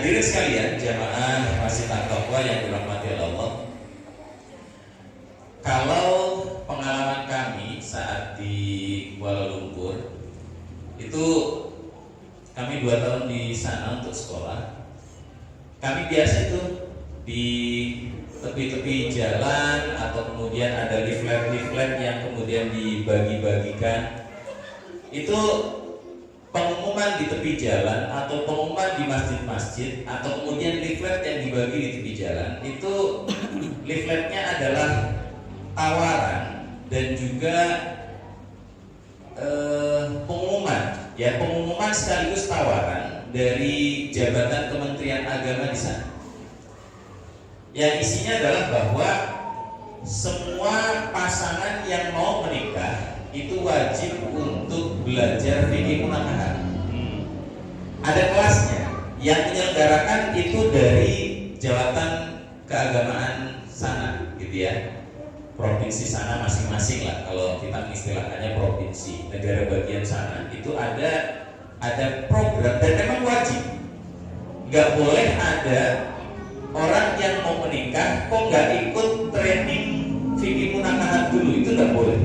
Hadirin sekalian, jamaah Masjid At-Taqwa yang dirahmati Allah. Kalau pengalaman kami saat di Kuala Lumpur, itu kami 2 tahun di sana untuk sekolah. Kami biasa itu di tepi-tepi jalan atau kemudian ada leaflet-leaflet yang kemudian dibagi-bagikan. Itu pengumuman di tepi jalan atau pengumuman di masjid-masjid atau kemudian leaflet yang dibagi di tepi jalan, itu leafletnya adalah tawaran dan juga pengumuman sekaligus tawaran dari jabatan Kementerian Agama di sana. Yang isinya adalah bahwa semua pasangan yang mau menikah itu wajib untuk belajar fikih munakahat. Ada kelasnya yang menyelenggarakan itu dari jabatan keagamaan sana, gitu ya. Provinsi sana masing-masing lah, kalau kita mengistilahkannya provinsi, negara bagian sana itu ada program dan memang wajib. Nggak boleh ada orang yang mau menikah kok nggak ikut training fikih munakahat dulu, itu nggak boleh.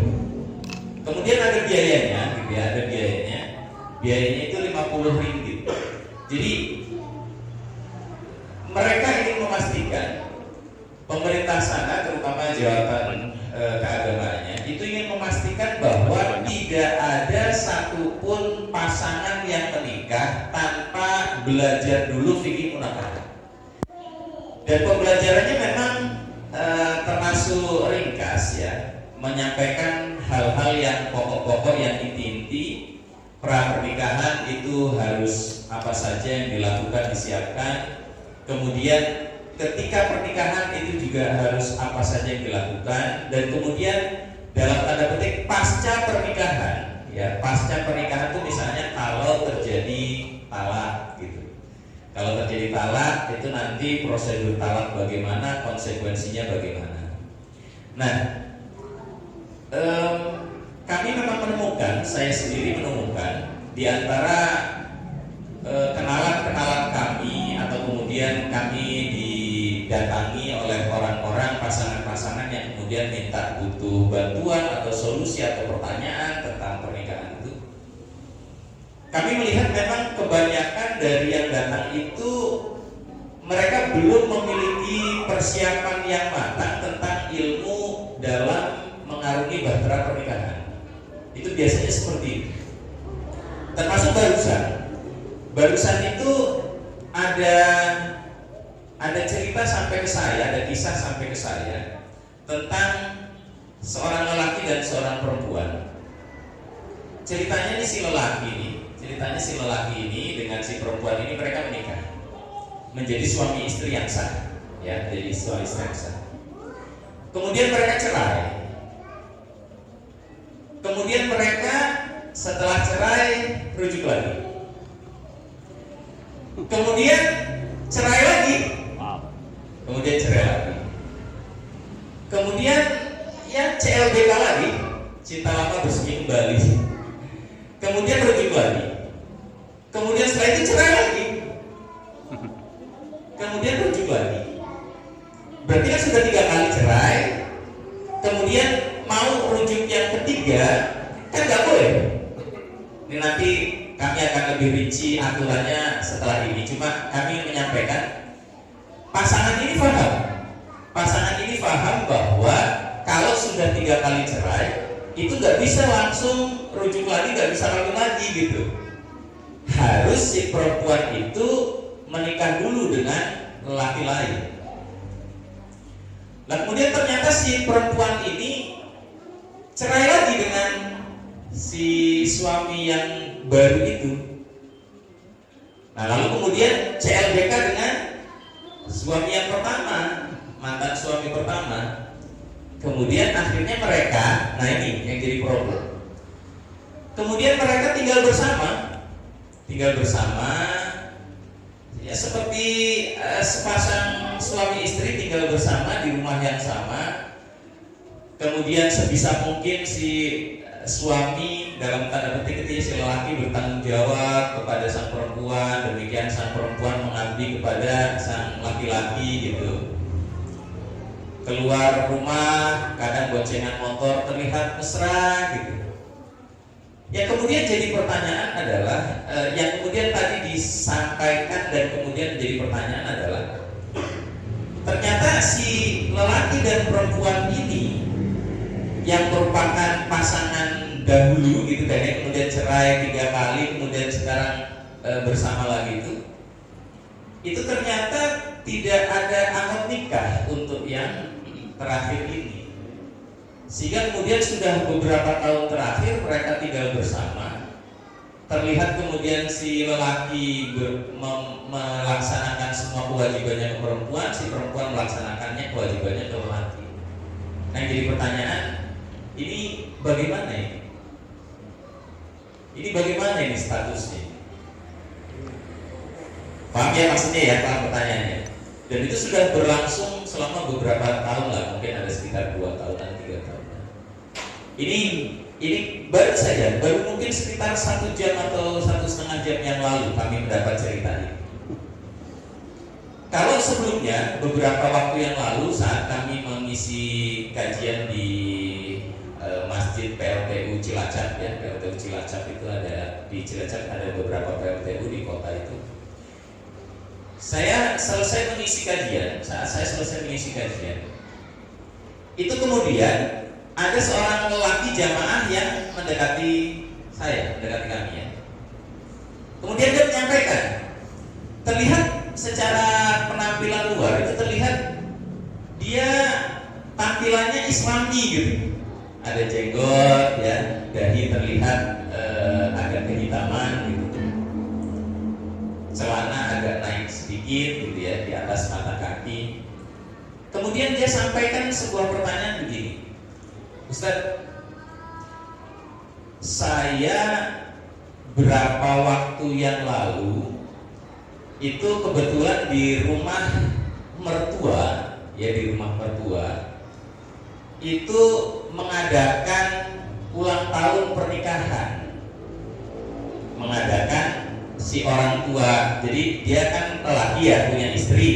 Kemudian ada biayanya, gitu ya, ada biayanya. Biayanya itu 50 ringgit. Jadi mereka ingin memastikan, pemerintah sana terutama jabatan keagamaannya itu ingin memastikan bahwa tidak ada satupun pasangan yang menikah tanpa belajar dulu fikih munakahat. Dan pembelajarannya memang termasuk ringkas ya, menyampaikan hal-hal yang pokok-pokok, yang inti-inti. Pra pernikahan itu harus apa saja yang dilakukan, disiapkan. Kemudian ketika pernikahan itu juga harus apa saja yang dilakukan. Dan kemudian dalam tanda petik pasca pernikahan, ya, pasca pernikahan itu misalnya kalau terjadi talak gitu. Kalau terjadi talak itu nanti prosedur talak bagaimana, konsekuensinya bagaimana. Nah, kami memang menemukan, saya sendiri menemukan di antara kenalan-kenalan kami atau kemudian kami didatangi oleh orang-orang, pasangan-pasangan yang kemudian minta butuh bantuan atau solusi atau pertanyaan tentang pernikahan itu. Kami melihat memang kebanyakan dari yang datang itu mereka belum memiliki persiapan yang matang tentang ilmu dalam mengarungi bahtera pernikahan. Itu biasanya seperti itu. Termasuk barusan itu ada cerita sampai ke saya, ada kisah sampai ke saya tentang seorang lelaki dan seorang perempuan. Ceritanya si lelaki ini dengan si perempuan ini mereka menikah, menjadi suami istri yang sah, ya, jadi suami istri yang sah. Kemudian mereka cerai. Kemudian mereka setelah cerai rujuk lagi. Kemudian cerai lagi. Kemudian cerai lagi. Kemudian ya CLBK lagi, cinta lama bersemi kembali. Kemudian rujuk lagi. Kemudian setelah itu cerai lagi. Kemudian rujuk lagi. Berarti kan sudah 3 kali cerai. Kemudian mau rujuk yang ketiga, kan nggak boleh. Ini nanti kami akan lebih rinci aturannya setelah ini. Cuma kami menyampaikan, pasangan ini paham bahwa kalau sudah 3 kali cerai itu nggak bisa langsung rujuk lagi, nggak bisa kawin lagi gitu. Harus si perempuan itu menikah dulu dengan lelaki lain. Nah, kemudian ternyata si perempuan ini cerai lagi dengan si suami yang baru itu. Nah, lalu kemudian CLBK dengan suami yang pertama, mantan suami pertama. Kemudian akhirnya mereka, nah ini yang jadi problem. Kemudian mereka tinggal bersama, ya seperti sepasang suami istri tinggal bersama di rumah yang sama. Kemudian sebisa mungkin si suami dalam tanda petik ketika si lelaki bertanggung jawab kepada sang perempuan, demikian sang perempuan mengabdi lebih kepada sang laki-laki gitu. Keluar rumah kadang boncengan motor terlihat mesra gitu. Yang kemudian jadi pertanyaan adalah yang kemudian tadi disampaikan dan kemudian jadi pertanyaan adalah ternyata si lelaki dan perempuan ini yang merupakan pasangan dahulu gitu kan ya, kemudian cerai 3 kali, kemudian sekarang bersama lagi itu ternyata tidak ada akad nikah untuk yang terakhir ini, sehingga kemudian sudah beberapa tahun terakhir mereka tinggal bersama. Terlihat kemudian si lelaki melaksanakan semua kewajibannya ke perempuan, si perempuan melaksanakannya kewajibannya ke lelaki. Nah, jadi pertanyaan, ini bagaimana ini? Ini bagaimana ini statusnya? Paham ya maksudnya ya, paham pertanyaannya? Dan itu sudah berlangsung selama beberapa tahun lah, mungkin ada sekitar 2 tahunan, 3 tahun. Ini baru saja, baru mungkin sekitar 1 jam atau 1,5 jam yang lalu kami mendapat cerita ini. Kalau sebelumnya, beberapa waktu yang lalu saat kami mengisi kajian di Masjid PLTU Cilacap ya, PLTU Cilacap itu ada di Cilacap, ada beberapa PLTU di kota itu. Saya selesai mengisi kajian, saat saya selesai mengisi kajian, itu kemudian ada seorang lelaki jamaah yang mendekati saya, mendekati kami ya. Kemudian dia menyampaikan, terlihat secara penampilan luar itu terlihat dia tampilannya Islami gitu. Ada jenggot ya, dahi terlihat agak kehitaman gitu. Celana agak naik sedikit gitu ya di atas mata kaki. Kemudian dia sampaikan sebuah pertanyaan begini, Ustaz, saya berapa waktu yang lalu itu kebetulan di rumah mertua ya, di rumah mertua itu mengadakan ulang tahun pernikahan, mengadakan si orang tua. Jadi dia kan lelaki ya, punya istri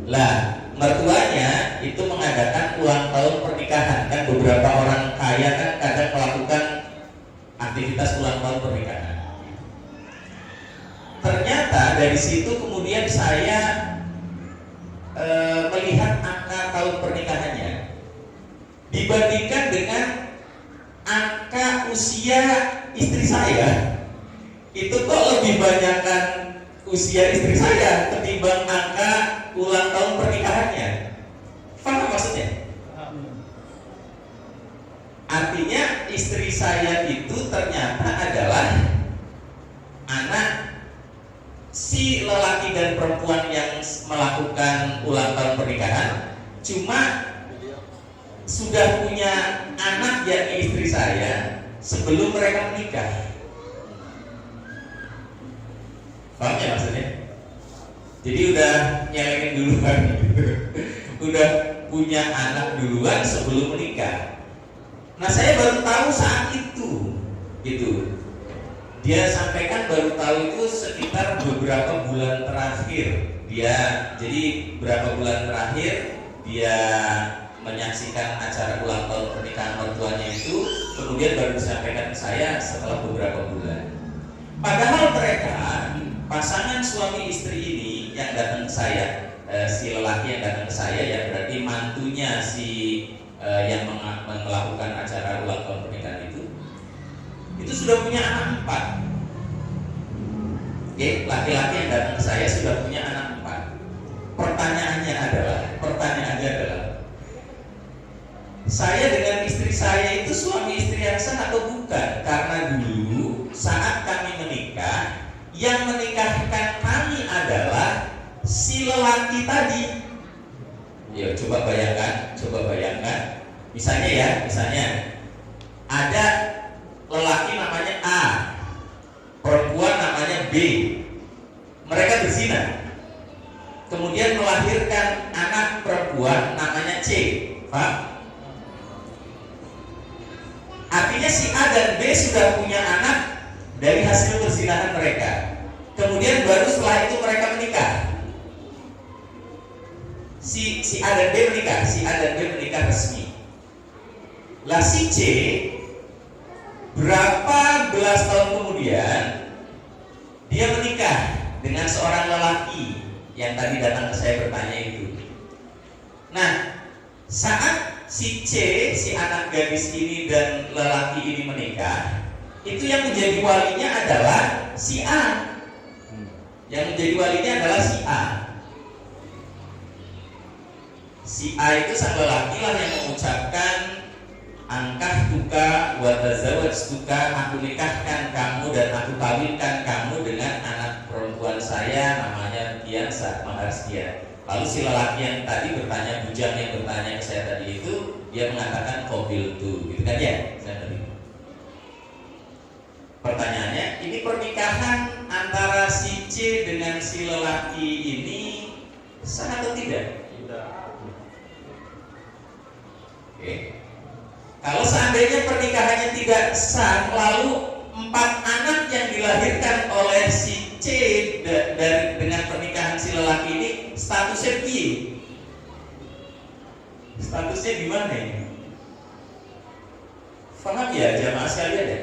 lah, mertuanya itu mengadakan ulang tahun pernikahan. Kan beberapa orang kaya kan kadang melakukan aktivitas ulang tahun pernikahan. Ternyata dari situ kemudian saya melihat angka tahun pernikahannya dibandingkan dengan angka usia istri saya, itu kok lebih banyakkan usia istri saya ketimbang angka ulang tahun pernikahannya. Paham maksudnya? Artinya istri saya itu ternyata adalah anak si lelaki dan perempuan yang melakukan ulang tahun pernikahan, cuma sudah punya anak yakni istri saya sebelum mereka menikah. Paham ya maksudnya? Jadi udah nyelekin duluan gitu. Udah punya anak duluan sebelum menikah. Nah, saya baru tahu saat itu gitu. Dia sampaikan baru tahu itu sekitar beberapa bulan terakhir. Jadi berapa bulan terakhir dia menyaksikan acara ulang tahun pernikahan mertuanya itu, kemudian baru disampaikan ke saya setelah beberapa bulan. Padahal mereka pasangan suami istri ini yang datang ke saya, si lelaki yang datang ke saya ya berarti mantunya si yang melakukan acara ulang tahun pernikahan itu sudah punya anak 4. Oke, laki-laki yang datang ke saya sudah punya anak 4. Pertanyaannya adalah saya dengan istri saya itu suami istri yang sah atau bukan? Karena dulu saat kami menikah, yang menikahkan kami adalah si lelaki tadi. Ya, coba bayangkan. Misalnya ada lelaki namanya A, perempuan namanya B. Mereka berzina, kemudian melahirkan anak perempuan namanya C. Paham? Artinya si A dan B sudah punya anak dari hasil perzinahan mereka. Kemudian baru setelah itu mereka menikah. si A dan B menikah resmi. Lah si C berapa belas tahun kemudian dia menikah dengan seorang lelaki yang tadi datang ke saya bertanya itu. Nah, saat si C, si anak gadis ini dan lelaki ini menikah, itu yang menjadi walinya adalah si A. Yang menjadi walinya adalah si A. Si A itu sang lelaki lah yang mengucapkan angkah tuka wa tazawwaj tuka, aku nikahkan kamu dan aku kawinkan kamu dengan anak perempuan saya namanya Kian mahar sekian. Lalu si lelaki yang tadi bertanya, bujang yang bertanya ke saya tadi itu, dia mengatakan qabil tu, gitu kan ya? Saya tadi. Pertanyaannya, ini pernikahan antara si C dengan si lelaki ini sah atau tidak? Tidak. Oke. Kalau seandainya pernikahannya tidak sah, lalu 4 anak yang dilahirkan oleh si C dengan pernikahan si lelaki ini statusnya piye? Statusnya gimana ini? Paham ya jamaah sekalian ya?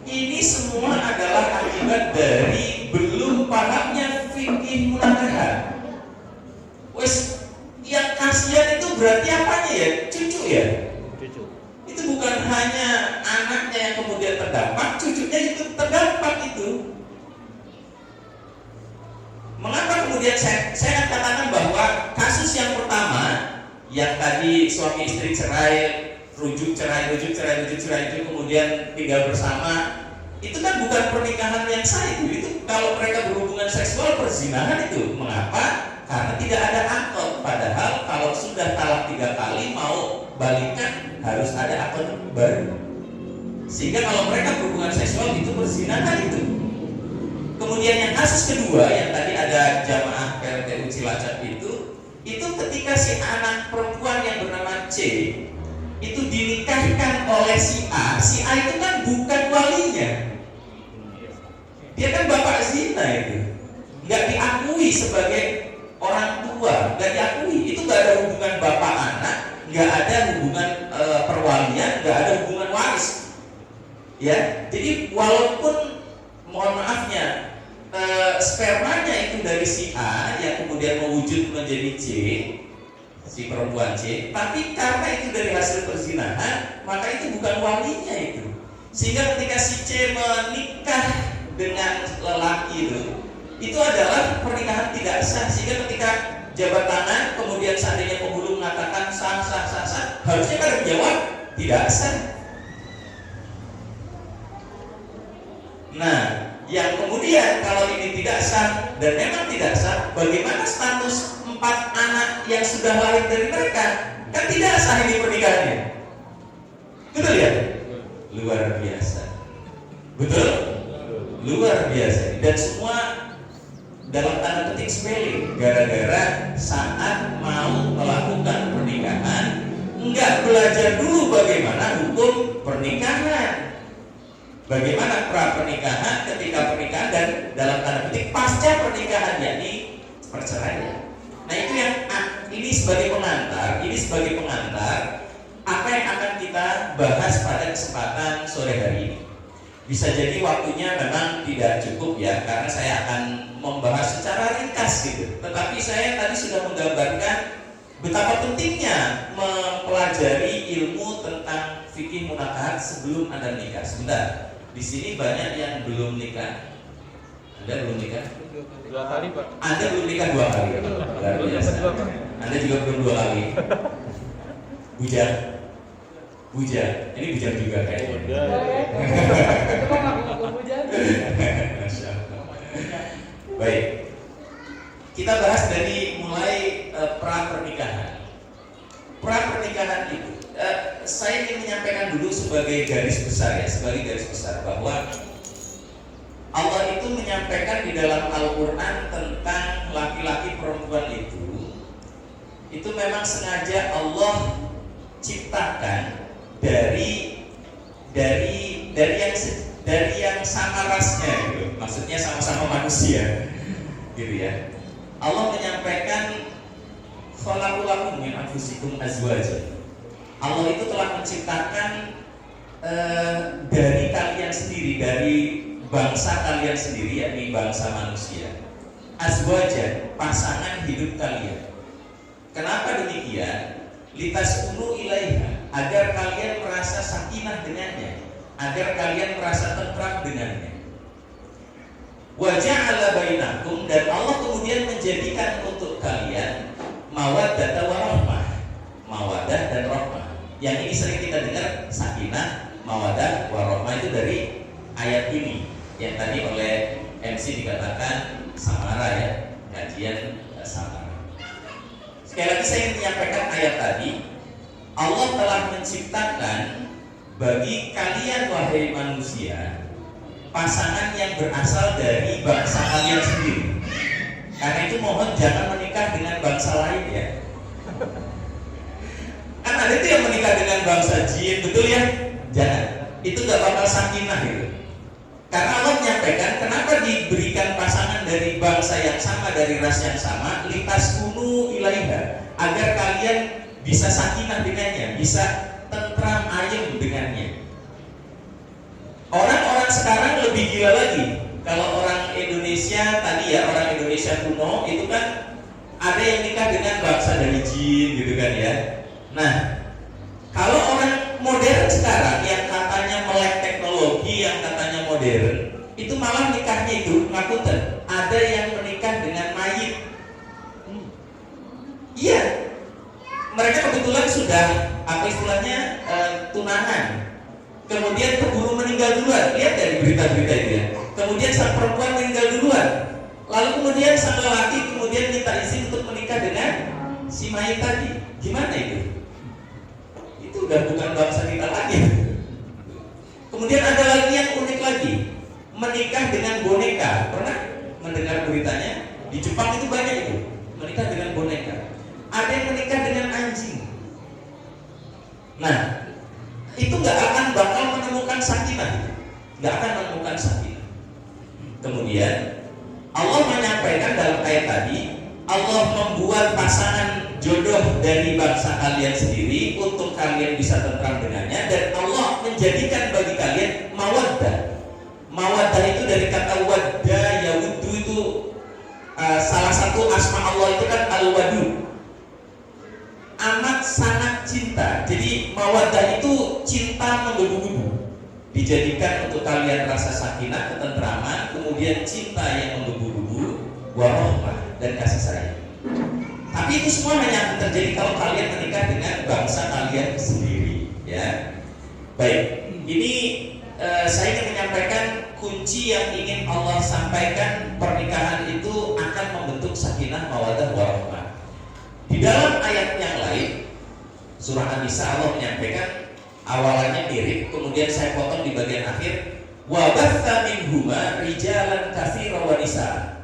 Ini semua adalah akibat dari belum pahamnya fikih munakahat. Wes, yang kasihan itu berarti apanya ya? Cucu ya? Cucu. Itu bukan hanya anaknya yang kemudian terdampak, cucunya itu terdampak itu. Mengapa kemudian saya katakan bahwa kasus yang pertama yang tadi suami istri cerai, rujuk cerai, kemudian tinggal bersama, itu kan bukan pernikahan yang sah itu kalau mereka berhubungan seksual perzinahan itu. Mengapa? Karena tidak ada akad. Padahal kalau sudah talak 3 kali mau balikan harus ada akad baru. Sehingga kalau mereka berhubungan seksual itu perzinahan itu. Kemudian yang kasus kedua yang tadi ada jamaah PLTU Cilacap itu ketika si anak perempuan yang bernama C itu dinikahkan oleh si A itu kan bukan walinya. Dia kan bapak zina itu, nggak diakui sebagai orang tua, nggak diakui. Itu nggak ada hubungan bapak anak, nggak ada hubungan perwalian, nggak ada hubungan waris. Ya, jadi walaupun mohon maafnya spermanya itu dari si A yang kemudian mewujud menjadi C, si perempuan C, tapi karena itu dari hasil perzinahan, maka itu bukan walinya itu. Sehingga ketika si C menikah dengan lelaki itu adalah pernikahan tidak sah. Sehingga ketika jabat tangan kemudian seandainya penghulu mengatakan sah, harusnya kan menjawab tidak sah. Nah, yang kemudian kalau ini tidak sah dan memang tidak sah, bagaimana status 4 anak yang sudah lahir dari mereka? Kan tidak sah ini pernikahannya. Betul ya? Luar biasa. Betul? Luar biasa. Dan semua dalam tanda petik sepele, gara-gara saat mau melakukan pernikahan enggak belajar dulu bagaimana hukum pernikahan. Bagaimana pra pernikahan, ketika pernikahan, dan dalam tanda petik pasca pernikahan, yakni perceraian. Nah itu yang ini sebagai pengantar apa yang akan kita bahas pada kesempatan sore hari ini. Bisa jadi waktunya memang tidak cukup ya, karena saya akan membahas secara ringkas gitu. Tetapi saya tadi sudah menggambarkan betapa pentingnya mempelajari ilmu tentang fikih munakahat sebelum Anda nikah. Sebentar. Di sini banyak yang belum nikah. Anda belum nikah? 2 kali, Pak. Anda belum nikah 2 kali. Luar biasa. Anda juga belum 2 kali. Bujang. Ini bujang juga kayaknya. Baik. Kita bahas dari mulai pra pernikahan. Pra pernikahan itu saya ingin menyampaikan dulu sebagai garis besar bahwa Allah itu menyampaikan di dalam Al-Quran tentang laki-laki perempuan itu memang sengaja Allah ciptakan dari yang sama rasnya gitu. Maksudnya sama-sama manusia gitu ya. Allah menyampaikan khalaqu lakum min anfusikum azwajan. Allah itu telah menciptakan dari kalian sendiri, dari bangsa kalian sendiri, yakni bangsa manusia, azwajan, pasangan hidup kalian. Kenapa demikian? Litaskunu ilaiha, agar kalian merasa sakinah dengannya, agar kalian merasa tentram dengannya. Wa ja'ala bainakum, dan Allah kemudian menjadikan untuk kalian mawaddah wa rahmah, mawaddah dan rahmah. Yang ini sering kita dengar, sakinah, mawaddah wa rahmah, itu dari ayat ini yang tadi oleh MC dikatakan samara, ya, kajian samara. Sekali lagi saya ingin menyampaikan ayat tadi. Allah telah menciptakan bagi kalian wahai manusia pasangan yang berasal dari bangsa kalian sendiri. Karena itu mohon jangan menikah dengan bangsa lain, ya. Kan ada itu yang menikah dengan bangsa jin, betul ya? Jangan. Itu gak bakal sakinah gitu. Karena Allah menyampaikan kenapa diberikan pasangan dari bangsa yang sama, dari ras yang sama, litaskunu ilaiha, agar kalian bisa sakinah dengannya, bisa tentram ayem dengannya. Orang-orang sekarang lebih gila lagi. Kalau orang Indonesia tadi, ya, orang Indonesia kuno itu kan ada yang nikah dengan bangsa dari jin gitu kan, ya. Nah, kalau orang modern sekarang yang katanya melek teknologi, yang katanya modern, itu malah nikahnya itu ngapunten, ada yang menikah dengan mayit. Iya, mereka kebetulan sudah apa istilahnya tunangan, kemudian keburu meninggal duluan. Lihat dari berita-berita itu, ya. Kemudian sang perempuan meninggal duluan, lalu kemudian sang lelaki kemudian minta izin untuk menikah dengan si mayit tadi. Gimana itu? Itu udah bukan bangsa kita lagi. Kemudian ada lagi yang unik lagi, menikah dengan boneka. Pernah mendengar beritanya? Di Jepang itu banyak itu, menikah dengan boneka. Ada yang menikah dengan anjing. Nah, itu nggak akan bakal menemukan sakinah, nggak akan menemukan sakinah. Kemudian Allah menyampaikan dalam ayat tadi, Allah membuat pasangan jodoh dari bangsa kalian sendiri untuk kalian bisa tentram dengannya, dan Allah menjadikan bagi kalian mawaddah. Mawaddah itu dari kata wadda yawuddu, itu salah satu asma Allah itu kan al-wadud, amat sangat cinta. Jadi mawaddah itu cinta menggebu-gebu, dijadikan untuk kalian rasa sakinah, ketentraman, kemudian cinta yang menggebu-gebu, warahmah, dan kasih sayang. Tapi itu semua hanya akan terjadi kalau kalian menikah dengan bangsa kalian sendiri, ya. Baik, ini saya ingin menyampaikan kunci yang ingin Allah sampaikan. Pernikahan itu akan membentuk sakinah, mawaddah, warahmah. Di dalam ayat yang lain, surah An-Nisa, Allah menyampaikan awalannya mirip, kemudian saya potong di bagian akhir, wa batha minhuma rijalan katsiran wa nisaa.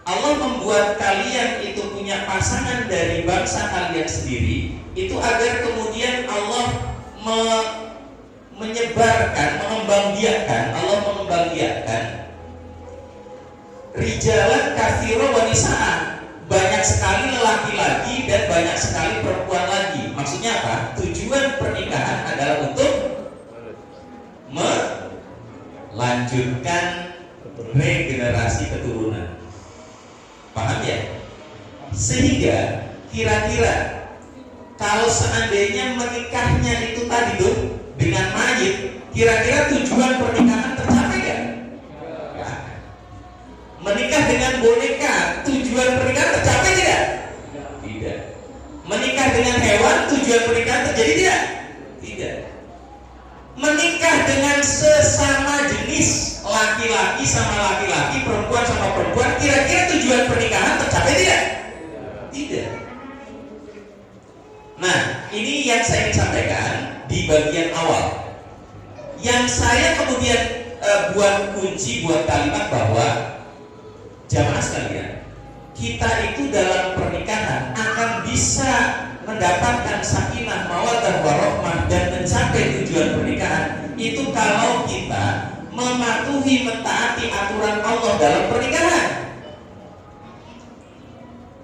Allah membuat kalian itu punya pasangan dari bangsa kalian sendiri, itu agar kemudian Allah menyebarkan, mengembangbiakan rijalan katsiran wa nisaa, banyak sekali laki-laki dan banyak sekali perempuan lagi. Maksudnya apa? Tujuan pernikahan adalah untuk melanjutkan regenerasi keturunan. Paham ya? Sehingga kira-kira kalau seandainya menikahnya itu tadi tuh dengan mayit, kira-kira tujuan pernikahan tercapai gak? Menikah dengan boneka, tujuan pernikahan tercapai tidak? Tidak. Menikah dengan hewan, tujuan pernikahan terjadi tidak? Tidak. Menikah dengan sesama jenis, laki-laki sama laki-laki, perempuan sama perempuan, kira-kira tujuan pernikahan tercapai tidak? Tidak. Nah, ini yang saya ingin sampaikan di bagian awal. Yang saya kemudian buat kunci, buat kalimat bahwa jamaah sekalian, kita itu dalam pernikahan akan bisa mendapatkan sakinah, mawaddah, warahmah, dan mencapai tujuan pernikahan itu kalau kita mematuhi, mentaati aturan Allah dalam pernikahan.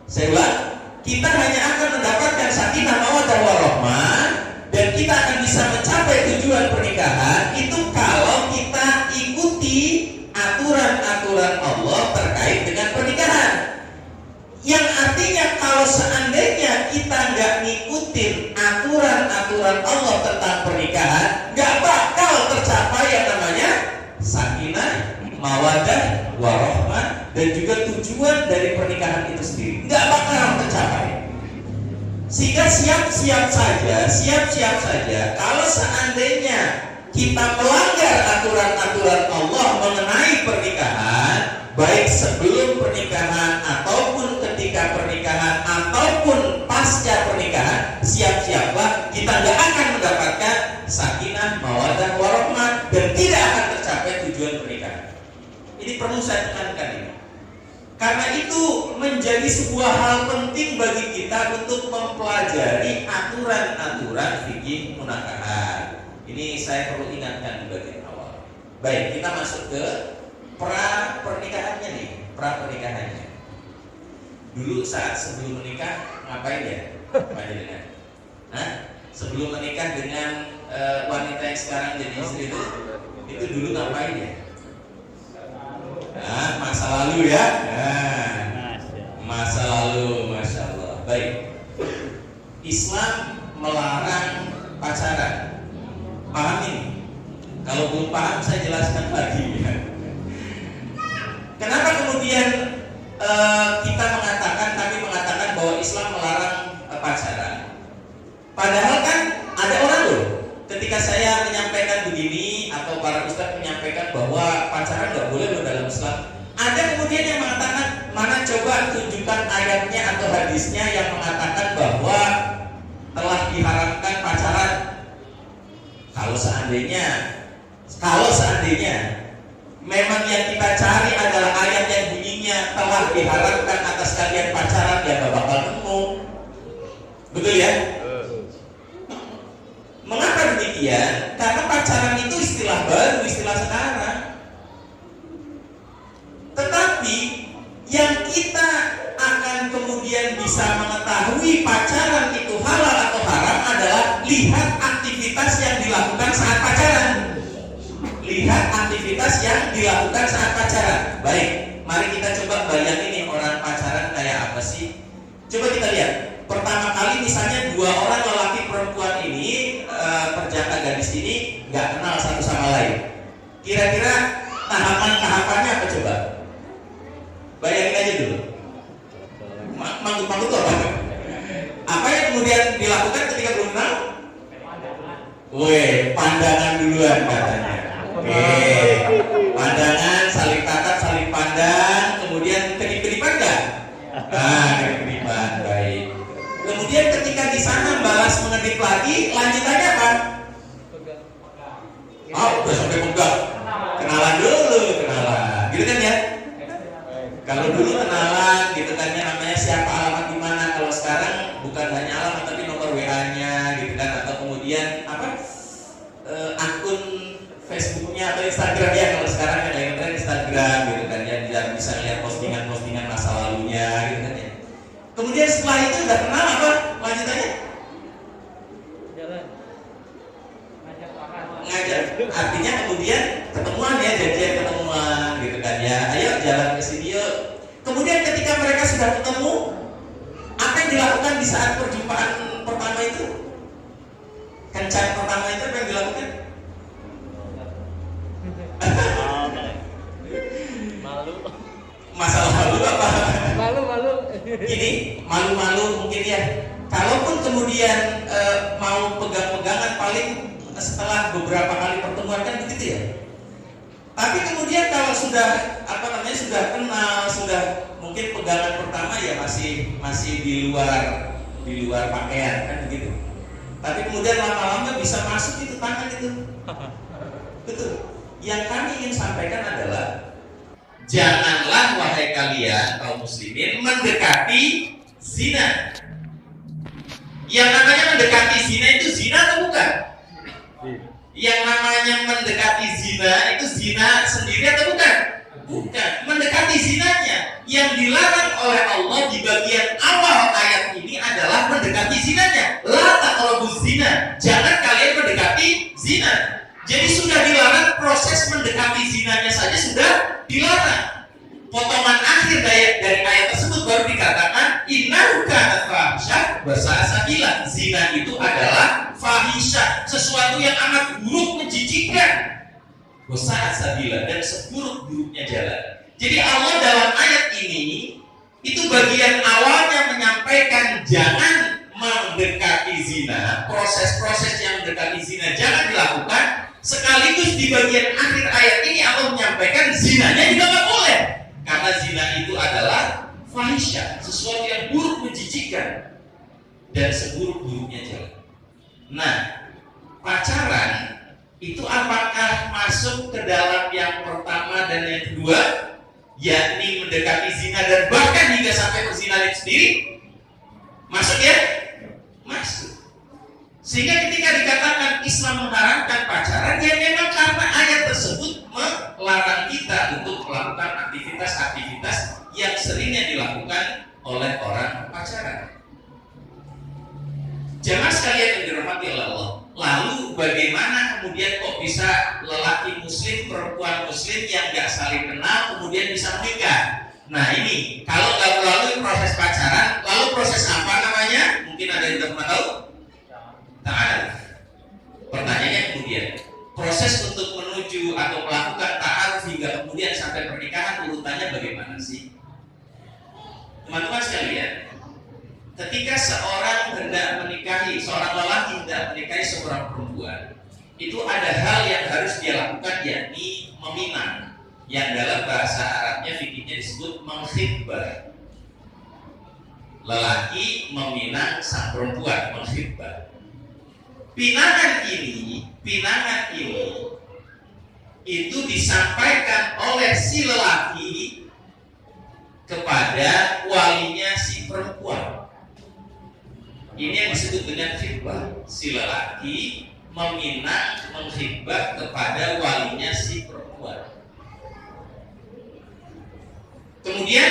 Saya ulang, kita hanya akan mendapatkan sakinah mawaddah warahmah dan kita akan bisa mencapai tujuan pernikahan itu kalau kita ikuti aturan-aturan Allah terkait dengan pernikahan. Yang artinya kalau seandainya kita nggak ngikutin aturan-aturan Allah tentang pernikahan, nggak bakal tercapai yang namanya sakinah, mawaddah, warahmah dan juga tujuan dari pernikahan itu sendiri. Nggak bakal tercapai. Sehingga siap-siap saja kalau seandainya kita melanggar aturan-aturan Allah mengenai pernikahan, baik sebelum pernikahan ataupun ketika pernikahan ataupun pasca pernikahan, siap-siaplah kita nggak akan mendapatkan sakinah, mawaddah, warahmah dan tidak akan tercapai tujuan pernikahan. Ini perlu saya tekankan ini. Karena itu menjadi sebuah hal penting bagi kita untuk mempelajari aturan-aturan fikih munakahat. Ini saya perlu ingatkan di bagian awal. Baik, kita masuk ke pra pernikahannya nih, pra pernikahannya. Dulu saat sebelum menikah ngapain ya, Pak Jenengan? Sebelum menikah dengan wanita yang sekarang jadi istri itu dulu ngapain ya? Masa lalu ya. Masa lalu, masya Allah. Baik. Islam melarang pacaran. Paham ini? Kalau belum paham saya jelaskan lagi ya. Kenapa kemudian kami mengatakan bahwa Islam melarang pacaran? Padahal kan ada orang loh. Ketika saya menyampaikan begini atau para ustadz menyampaikan bahwa pacaran nggak boleh loh dalam Islam, ada kemudian yang mengatakan, mana coba tunjukkan ayatnya atau hadisnya yang mengatakan bahwa telah diharamkan pacaran. Kalau seandainya memang yang kita cari adalah ayat yang bunyinya telah diharamkan atas kalian pacaran, ya gak bakal nemu. Betul ya? Mengapa demikian? Karena pacaran itu istilah baru, istilah sekarang. Tetapi yang kita akan kemudian bisa mengetahui pacaran itu halal atau haram adalah lihat aktivitas yang dilakukan saat pacaran. Lihat aktivitas yang dilakukan saat pacaran. Baik, mari kita coba bayangin nih orang pacaran kayak apa sih? Coba kita lihat. Pertama kali misalnya dua orang lelaki perempuan ini, perjaka gadis ini nggak kenal satu sama lain. Kira-kira tahapan-tahapannya apa coba? Bayangin aja dulu. Manggut-manggut apa? Apa yang kemudian dilakukan ketika belum kenal? Pandangan duluan katanya. Pandangan, saling tatap, saling pandang, kemudian kedip-kedipan nggak? Kedip-kedipan, baik. Kemudian ketika di sana balas mengedip lagi, lanjutannya apa? Udah sampai pegang. Kenalan dulu, gitu kan ya? Kalau dulu kenalan, gitu kan ya, namanya siapa, alamat di mana. Kalau sekarang bukan hanya alamat tapi nomor WA-nya, gitu kan, atau kemudian akun Facebooknya atau Instagram ya. Kalau sekarang kan yang tren Instagram, gitu kan ya, bisa lihat postingan-postingan masa lalunya, gitu kan ya. Kemudian setelah itu udah kenal apa? Lanjutannya? Ngajak. Artinya kemudian ketemuan ya, janjian ketemuan, gitu kan ya. Ayo jalan ke sini yuk. Kemudian ketika mereka sudah ketemu, apa yang dilakukan di saat perjumpaan pertama itu? Kencan pertama itu apa yang dilakukan? Malu. Masalah lalu apa? Malu. Ini malu-malu mungkin ya. Kalaupun kemudian mau pegang-pegangan paling setelah beberapa kali pertemuan kan begitu ya. Tapi kemudian kalau sudah sudah kenal, sudah mungkin pegangan pertama ya masih di luar pakaian kan begitu. Tapi kemudian lama-lama bisa masuk itu tangan itu. Betul. Yang kami ingin sampaikan adalah janganlah wahai kalian kaum muslimin mendekati zina. Yang namanya mendekati zina itu zina atau bukan? Yang namanya mendekati zina itu zina sendiri atau bukan? Bukan. Mendekati zinanya yang dilarang oleh Allah di bagian awal ayat zinanya saja sudah dilarang. Potongan akhir dari ayat tersebut baru dikatakan innahu kana fahisyah wa sa'a sabila. Zina itu adalah fahisyah, sesuatu yang amat buruk, menjijikkan. Wa sa'a sabila, dan seburuk-buruknya jalan. Jadi Allah dalam ayat ini itu bagian awalnya menyampaikan jangan mendekati zina, proses-proses yang mendekati zina jangan dilakukan. Sekaligus di bagian akhir ayat ini Allah menyampaikan zinanya juga nggak boleh. Karena zina itu adalah fahisyah, sesuatu yang buruk, menjijikkan, dan seburuk-buruknya jalan. Nah, pacaran itu apakah masuk ke dalam yang pertama dan yang kedua, yakni mendekati zina dan bahkan hingga sampai perzinahan sendiri? Masuk ya? Masuk. Sehingga ketika dikatakan Islam mengharamkan pacaran, ya memang karena ayat tersebut melarang kita untuk melakukan aktivitas-aktivitas yang seringnya dilakukan oleh orang pacaran. Jamaah sekalian yang dirahmati oleh Allah. Lalu bagaimana kemudian kok bisa lelaki muslim, perempuan muslim yang gak saling kenal kemudian bisa menikah? Nah ini, kalau nggak melalui proses pacaran, lalu proses apa namanya? Mungkin ada yang tidak pernah tahu? Ta'aruf. Pertanyaannya kemudian, proses untuk menuju atau melakukan ta'aruf hingga kemudian sampai pernikahan urutannya bagaimana sih? Teman-teman sekalian, ketika seorang hendak menikahi, seorang lelaki hendak menikahi seorang perempuan, itu ada hal yang harus dia lakukan, yakni meminang, yang dalam bahasa Arabnya fikihnya disebut mengkhitbah. Lelaki meminang sang perempuan, mengkhitbah. Pinangan ini itu disampaikan oleh si lelaki kepada walinya si perempuan. Ini yang disebut dengan khitbah. Si lelaki meminang, mengkhitbah kepada walinya si perempuan. Kemudian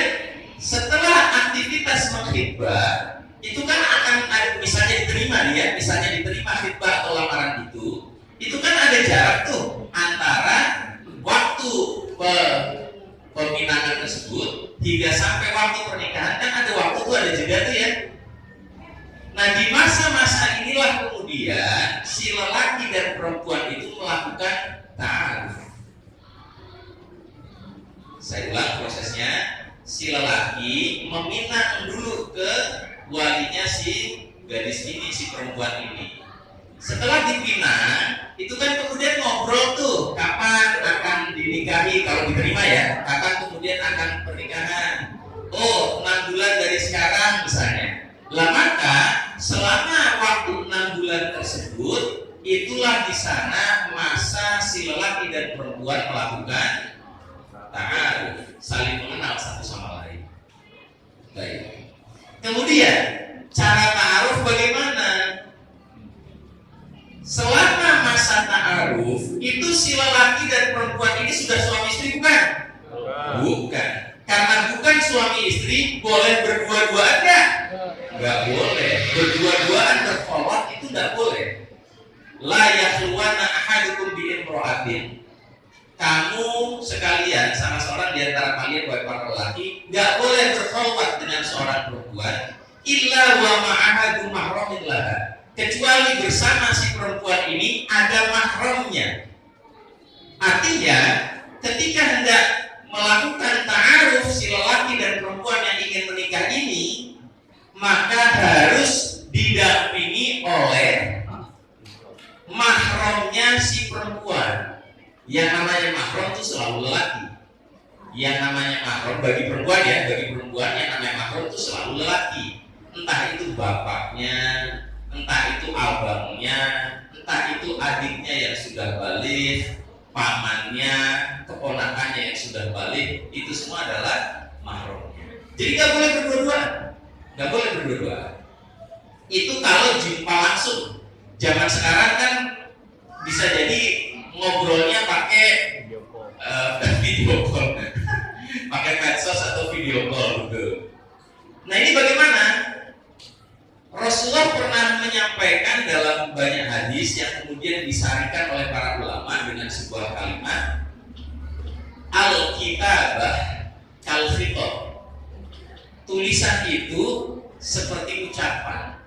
setelah aktivitas mengkhitbah itu kan akan misalnya diterima khitbah atau lamaran itu kan ada jarak tuh antara waktu peminangan tersebut hingga sampai waktu pernikahan, kan ada waktu tuh, ada jeda tuh ya. Nah di masa-masa inilah kemudian si lelaki dan perempuan itu melakukan ta'aruf. Saya ulang prosesnya, si lelaki meminang dulu ke walinya si gadis ini, si perempuan ini. Setelah dipinang, itu kan kemudian ngobrol tuh, kapan akan dinikahi kalau diterima ya, kapan kemudian akan pernikahan. Oh, 6 bulan dari sekarang misalnya. Lah maka selama waktu 6 bulan tersebut, itulah di sana masa si lelaki dan perempuan melakukan ta'aruf, saling mengenal satu sama lain. Baik. Kemudian cara ta'aruf bagaimana? Selama masa ta'aruf itu si lelaki dan perempuan ini sudah suami istri bukan? Bukan. Karena bukan suami istri, boleh berdua-duaan enggak? Enggak boleh. Berdua-duaan berkhawat itu enggak boleh. La yakhluwana ahadukum bi imra'atin. Kamu sekalian, salah seorang di antara kalian wahai para lelaki, enggak boleh berkhawat dengan seorang perempuan illa wa ma'ahadu mahramin laha. Kecuali bersama si perempuan ini ada mahramnya. Artinya ketika hendak melakukan ta'aruf si lelaki dan perempuan yang ingin menikah ini, maka harus didampingi oleh mahramnya si perempuan. Yang namanya mahram itu selalu lelaki. Yang namanya mahram bagi perempuan ya, bagi perempuan yang namanya mahram itu selalu lelaki. Entah itu bapaknya, entah itu abangnya, entah itu adiknya yang sudah balik, pamannya, keponakannya yang sudah balik, itu semua adalah mahramnya. Jadi nggak boleh berdua-duaan, nggak boleh berdua-duaan. Itu kalau jumpa langsung. Zaman sekarang kan bisa jadi ngobrolnya pakai video call, pakai medsos atau video call gitu. Nah ini bagaimana? Rasulullah pernah menyampaikan dalam banyak hadis yang kemudian disarikan oleh para ulama dengan sebuah kalimat, kita adalah kalfito, tulisan itu seperti ucapan.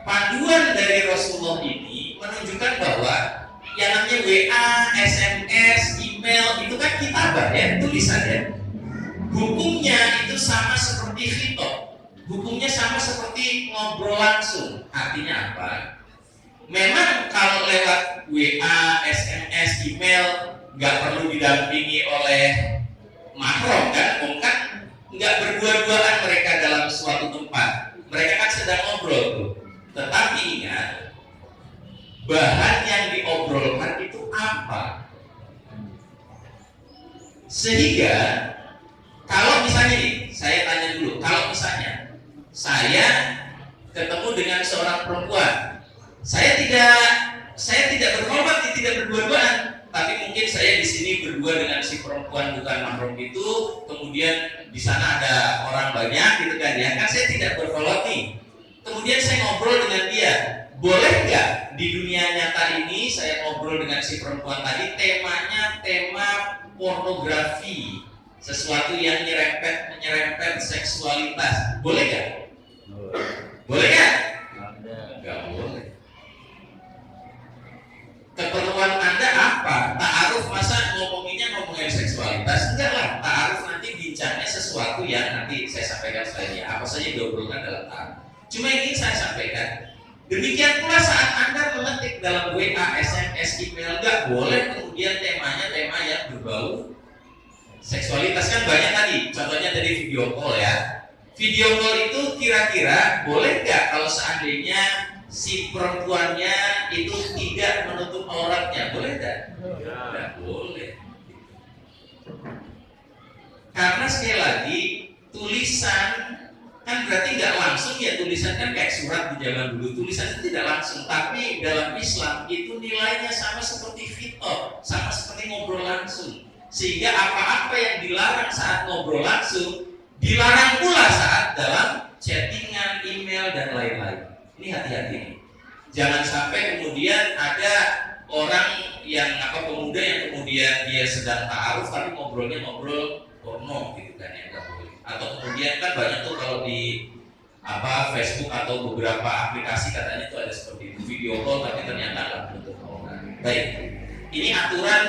Panduan dari Rasulullah ini menunjukkan bahwa yang namanya WA, SMS, email itu kan kitabah ya, tulisan ya. Hukumnya itu sama seperti khitob. Hukumnya sama seperti ngobrol langsung. Artinya apa? Memang kalau lewat WA, SMS, email nggak perlu didampingi oleh mahram kan? Kan nggak berdua-duaan mereka dalam suatu tempat. Mereka kan sedang ngobrol tuh. Tetapi ingat, bahan yang diobrolkan itu apa? Sehingga kalau misalnya nih, saya tanya dulu, kalau misalnya saya ketemu dengan seorang perempuan, saya tidak berhormat, tidak berdua-duaan, tapi mungkin saya di sini berdua dengan si perempuan bukan mahram itu, kemudian di sana ada orang banyak gitu kan ya, kan saya tidak berhormat nih. Kemudian saya ngobrol dengan dia, boleh nggak di dunia nyata ini saya ngobrol dengan si perempuan tadi temanya tema pornografi, sesuatu yang menyerempet seksualitas, boleh nggak? Boleh nggak? Nggak boleh. Keperluan Anda apa? Ta'aruf masa ngomongin seksualitas? Enggak lah, ta'aruf nanti bincangnya sesuatu yang nanti saya sampaikan selanjutnya. Apa saja diobrolkan dalam ta'aruf. Cuma yang ingin saya sampaikan, demikian pula saat Anda mengetik dalam WA, SMS, email, nggak boleh kemudian temanya tema yang berbau seksualitas. Kan banyak tadi, contohnya dari video call ya. Video call itu kira-kira boleh nggak kalau seandainya si perempuannya itu tidak menutup auratnya, boleh nggak? Nggak boleh. Karena sekali lagi tulisan kan berarti nggak langsung ya, tulisan kan kayak surat di zaman dulu, tulisan itu tidak langsung, tapi dalam Islam itu nilainya sama seperti khitob, sama seperti ngobrol langsung, sehingga apa-apa yang dilarang saat ngobrol langsung dilarang pula saat dalam chattingan, email dan lain-lain. Ini hati-hati nih. Jangan sampai kemudian ada orang yang pemuda yang kemudian dia sedang ta'aruf tapi ngobrolnya ngobrol porno gitu kan ya, nggak boleh. Atau kemudian kan banyak tuh kalau di Facebook atau beberapa aplikasi katanya tuh ada seperti itu, video call tapi ternyata nggak menutup aurat. Baik, ini aturan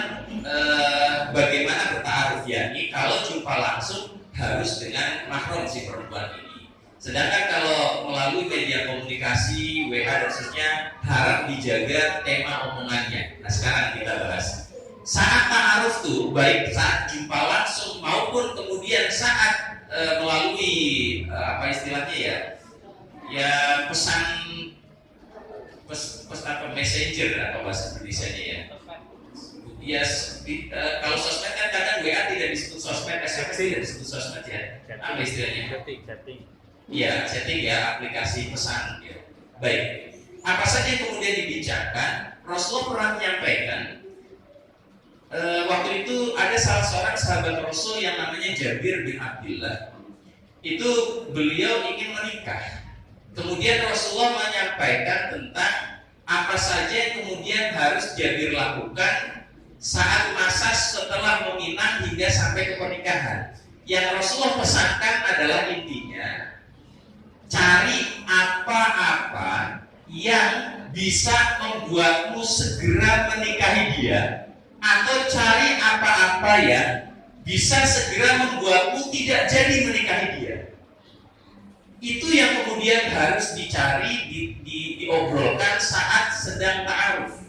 bagaimana berta'aruf, yakni kalau jumpa langsung harus dengan mahram si perempuan ini. Sedangkan kalau melalui media komunikasi, WA dan seterusnya, harap dijaga tema omongannya. Nah sekarang kita bahas saat ta'aruf tuh, baik saat jumpa langsung maupun kemudian saat melalui apa istilahnya ya pesan messenger atau bahasa Indonesia-nya ya. Kalau sosmed kan kadang WA tidak disebut sosmed, SMS tidak disebut sosmed ya. Apa istilahnya? Chatting. Iya, chatting ya, aplikasi pesan ya. Baik. Apa saja yang kemudian dibincangkan? Rasulullah pernah menyampaikan waktu itu ada salah seorang sahabat Rasul yang namanya Jabir bin Abdullah. Itu beliau ingin menikah. Kemudian Rasulullah menyampaikan tentang apa saja yang kemudian harus Jabir lakukan saat masa setelah meminang hingga sampai ke pernikahan. Yang Rasulullah pesankan adalah intinya, cari apa-apa yang bisa membuatmu segera menikahi dia, atau cari apa-apa yang bisa segera membuatmu tidak jadi menikahi dia. Itu yang kemudian harus dicari, diobrolkan saat sedang ta'aruf.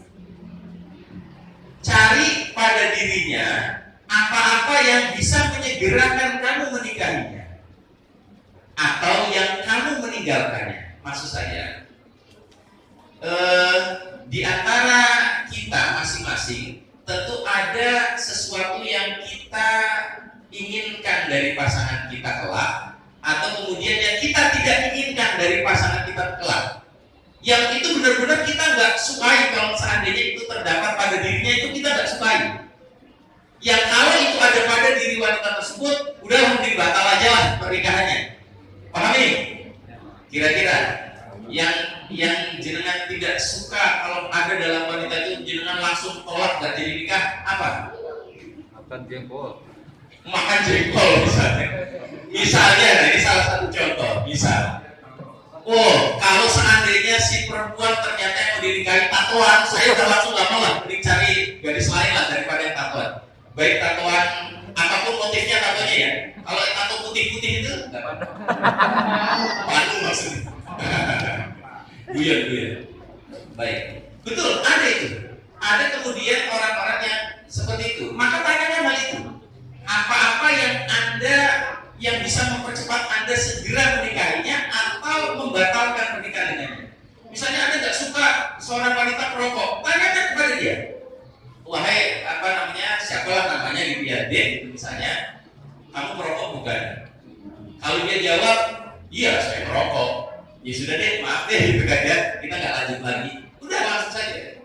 Cari pada dirinya apa-apa yang bisa menyegerakan kamu menikahinya, atau yang kamu meninggalkannya. Maksud saya, di antara kita masing-masing tentu ada sesuatu yang kita inginkan dari pasangan kita kelak, atau kemudian yang kita tidak inginkan dari pasangan kita kelak. Yang itu benar-benar kita nggak sukai, kalau seandainya itu terdapat pada dirinya, itu kita nggak sukai. Yang kalau itu ada pada diri wanita tersebut, udah mungkin batal aja lah pernikahannya. Pahami? Kira-kira yang jenengan tidak suka kalau ada dalam wanita itu, jenengan langsung tolak, nggak jadi nikah, apa? Makan jengkol. Makan jengkol misalnya. Misalnya, nah ini salah satu contoh. Misal, oh kalau seandainya si perempuan ternyata yang mau dinikahi tatoan, saya udah langsung gak mau lah, mending cari gadis lain lah daripada yang tatoan. Baik tatoan, apapun motifnya tatonya ya. Kalau tato putih-putih itu, panu maksudnya. Guyon. Baik, betul ada itu. Ada kemudian orang-orang yang seperti itu. Maka tanyakan hal itu. Apa-apa yang Anda yang bisa mempercepat Anda segera menikahinya atau membatalkan pernikahan dengannya. Misalnya Anda nggak suka seorang wanita perokok, tanyakan kepada dia. Wahai siapalah namanya gitu ya, D misalnya, kamu perokok bukan? Kalau dia jawab, iya saya perokok. Ya sudah deh, maaf deh gitu kan ya, kita nggak lanjut lagi. Udah langsung saja.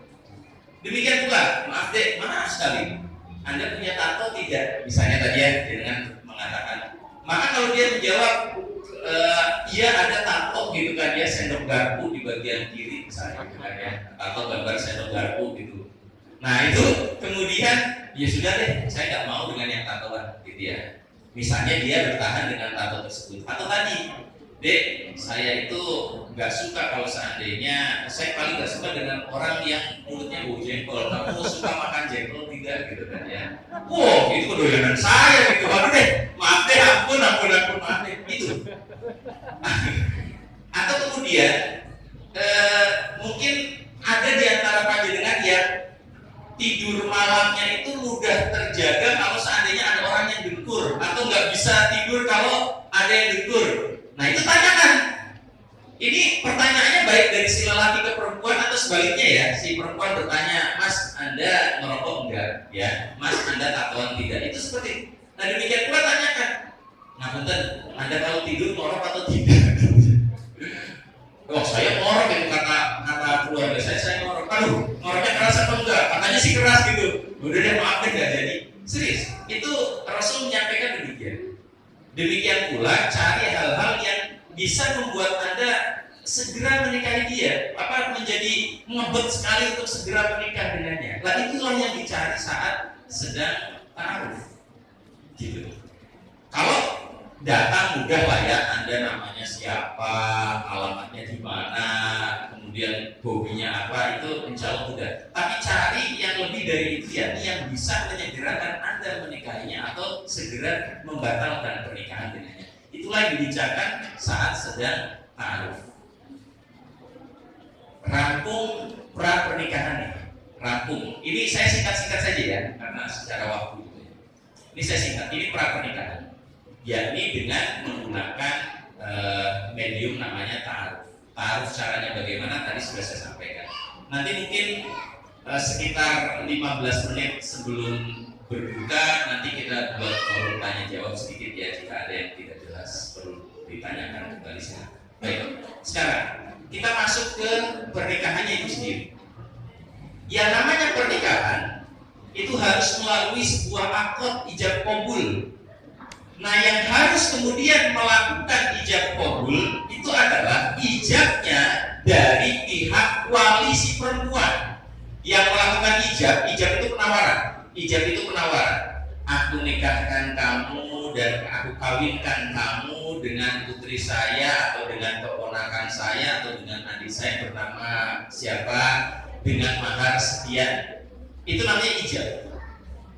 Demikian pula, maaf deh, maaf sekali. Anda punya tato tidak? Misalnya tadi ya, dengan mengatakan. Maka kalau dia menjawab, iya ada tato gitu kan ya, sendok garpu di bagian kiri misalnya gitu kan ya, atau gambar sendok garpu gitu. Nah itu kemudian, ya sudah deh, saya nggak mau dengan yang tatoan gitu ya. Misalnya dia bertahan dengan tato tersebut. Atau tadi, Dek, saya itu nggak suka kalau seandainya, saya paling nggak suka dengan orang yang mulutnya bau jengkol. Kamu suka makan jengkol tidak gitu kan ya? Wow, itu kedoyanan saya gitu. Aduh deh, maaf deh, ampun, maaf deh, gitu. Atau kemudian mungkin ada di antara panjenengan yang tidur malamnya itu mudah terjaga kalau seandainya ada orang yang dengkur, atau nggak bisa tidur kalau ada yang dengkur. Nah itu tanyakan. Ini pertanyaannya baik dari si lelaki ke perempuan atau sebaliknya ya. Si perempuan bertanya, Mas Anda merokok enggak? Ya, Mas Anda tatoan tidak? Itu seperti. Nah demikian pula tanyakan. Nah punten, Anda kalau tidur ngorok atau tidak? Oh saya ngorok itu kata keluarga saya ngorok. Aduh, ngoroknya keras atau enggak? Katanya sih keras gitu. Udah deh maaf deh nggak jadi. Serius, itu Rasul menyampaikan demikian. Demikian pula cari hal-hal yang bisa membuat Anda segera menikahi dia, menjadi ngebet sekali untuk segera menikah dengannya. Nah itulah yang dicari saat sedang ta'aruf. Gitu. Kalau datang mudah lah ya, Anda namanya siapa, alamatnya di mana, kemudian hobinya apa, itu insya Allah mudah. Tapi cari yang lebih dari itu ya, yang bisa menyegerakan Anda menikahinya atau segera membatalkan pernikahan dengannya. Itulah yang dibicarakan saat sedang ta'aruf. Rampung pra pernikahannya. Rampung. Ini saya singkat-singkat saja ya, karena secara waktu gitu ya. Ini saya singkat. Ini pra pernikahan. Yakni dengan menggunakan medium namanya ta'aruf. Ta'aruf caranya bagaimana tadi sudah saya sampaikan. Nanti mungkin sekitar 15 menit sebelum berbuka nanti kita buat forum tanya jawab sedikit ya, jika ada yang tidak jelas perlu ditanyakan kembali. Baik, sekarang kita masuk ke pernikahannya itu sendiri. Yang namanya pernikahan itu harus melalui sebuah akad ijab qabul. Nah yang harus kemudian melakukan ijab qabul itu adalah ijabnya dari pihak wali si perempuan. Yang melakukan ijab itu penawaran. Ijab itu penawaran. Aku nikahkan kamu dan aku kawinkan kamu dengan putri saya atau dengan keponakan saya atau dengan adik saya bernama siapa dengan mahar sekian. Itu namanya ijab.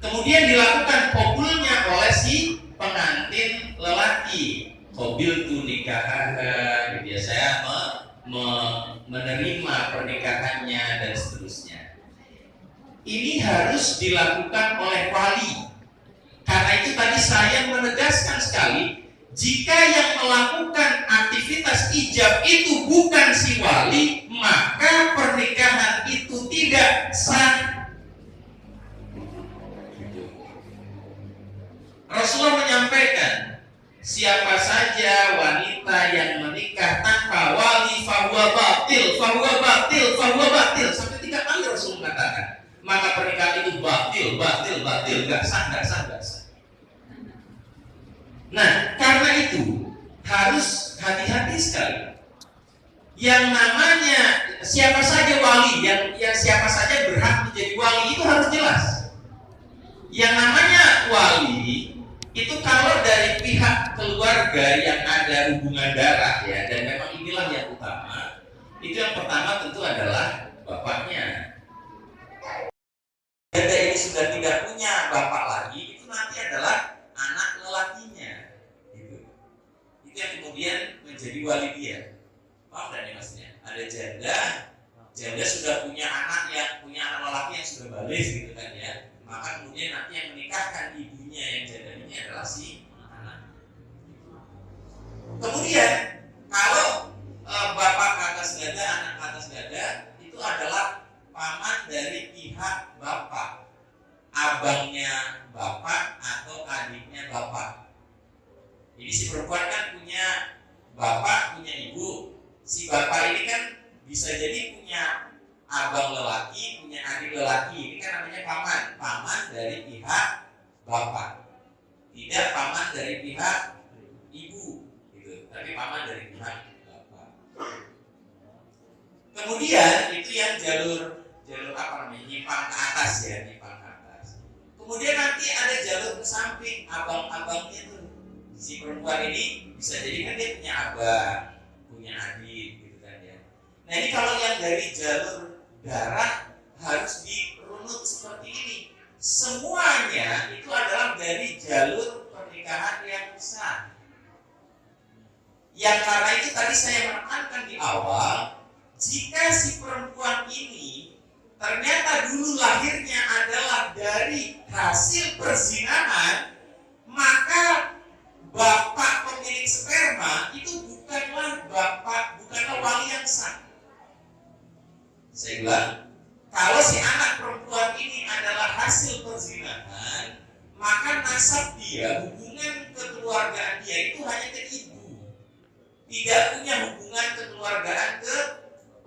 Kemudian dilakukan qabulnya oleh si pengantin lelaki. Qabil tu nikahan, gitu ya, saya menerima pernikahannya dan seterusnya. Ini harus dilakukan oleh wali. Karena itu tadi saya menegaskan sekali, jika yang melakukan aktivitas ijab itu bukan si wali, maka pernikahan itu tidak sah. Rasulullah menyampaikan, siapa saja wanita yang menikah tanpa wali fahuwa batil, fahuwa batil, fahuwa batil. Sampai 3 kali Rasul mengatakan, maka pernikahan itu batil, gak sah. Nah, karena itu harus hati-hati sekali. Yang namanya siapa saja wali, yang siapa saja berhak menjadi wali itu harus jelas. Yang namanya wali itu kalau dari pihak keluarga yang ada hubungan darah ya, dan memang inilah yang utama, itu yang pertama tentu adalah bapaknya. Jika ini sudah tidak punya bapak lagi, itu nanti adalah anak lelakinya, gitu. Itu yang kemudian menjadi wali dia. Paham nggak nih maksudnya? Ada janda sudah punya anak lelaki yang sudah balik gitu kan ya. Maka kemudian nanti yang menikahkan ibunya yang janda ini adalah si anak. Kemudian kalau bapak ke atas gada, anak ke atas gada, itu adalah paman dari pihak bapak, abangnya bapak atau adiknya bapak. Jadi si perempuan kan punya bapak, punya ibu. Si bapak ini kan bisa jadi punya abang lelaki, punya adik lelaki. Ini kan namanya paman dari pihak bapak, tidak paman dari pihak ibu, gitu. Tapi paman dari pihak bapak. Kemudian itu yang jalur apa namanya, nyimpang ke atas ya, nyimpang ke atas. Kemudian nanti ada jalur ke samping, abang-abangnya tuh. Si perempuan ini bisa jadi kan dia punya abang, punya adik, gitu kan ya. Nah ini kalau yang dari jalur darah harus dirunut seperti ini. Semuanya itu adalah dari jalur pernikahan yang sah. Yang karena itu tadi saya menekankan di awal, jika si perempuan ini ternyata dulu lahirnya adalah dari hasil perzinahan, maka bapak pemilik sperma itu bukanlah wali yang sah. Saya bilang, kalau si anak perempuan ini adalah hasil perzinahan, maka nasab dia, hubungan kekeluargaan dia itu hanya ke ibu, tidak punya hubungan kekeluargaan ke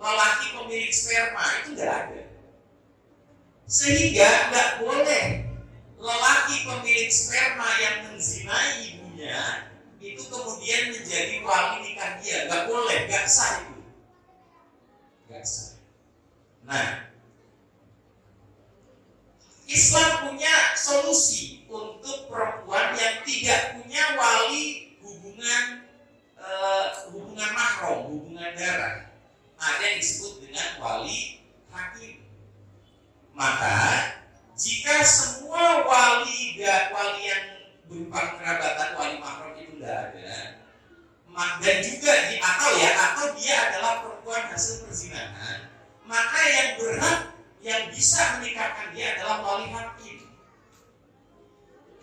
lelaki pemilik sperma, itu tidak ada. Sehingga nggak boleh lelaki pemilik sperma yang menzinai ibunya itu kemudian menjadi wali nikah dia, nggak boleh, nggak sah itu, nggak sah. Nah, Islam punya solusi untuk perempuan yang tidak punya wali hubungan mahram, hubungan darah. Ada yang disebut dengan wali hakim. Maka jika semua wali yang berupa kerabatan, wali mahram itu tidak ada, dan juga atau dia adalah perempuan hasil perzinahan, maka yang berhak yang bisa menikahkan dia adalah wali hakim.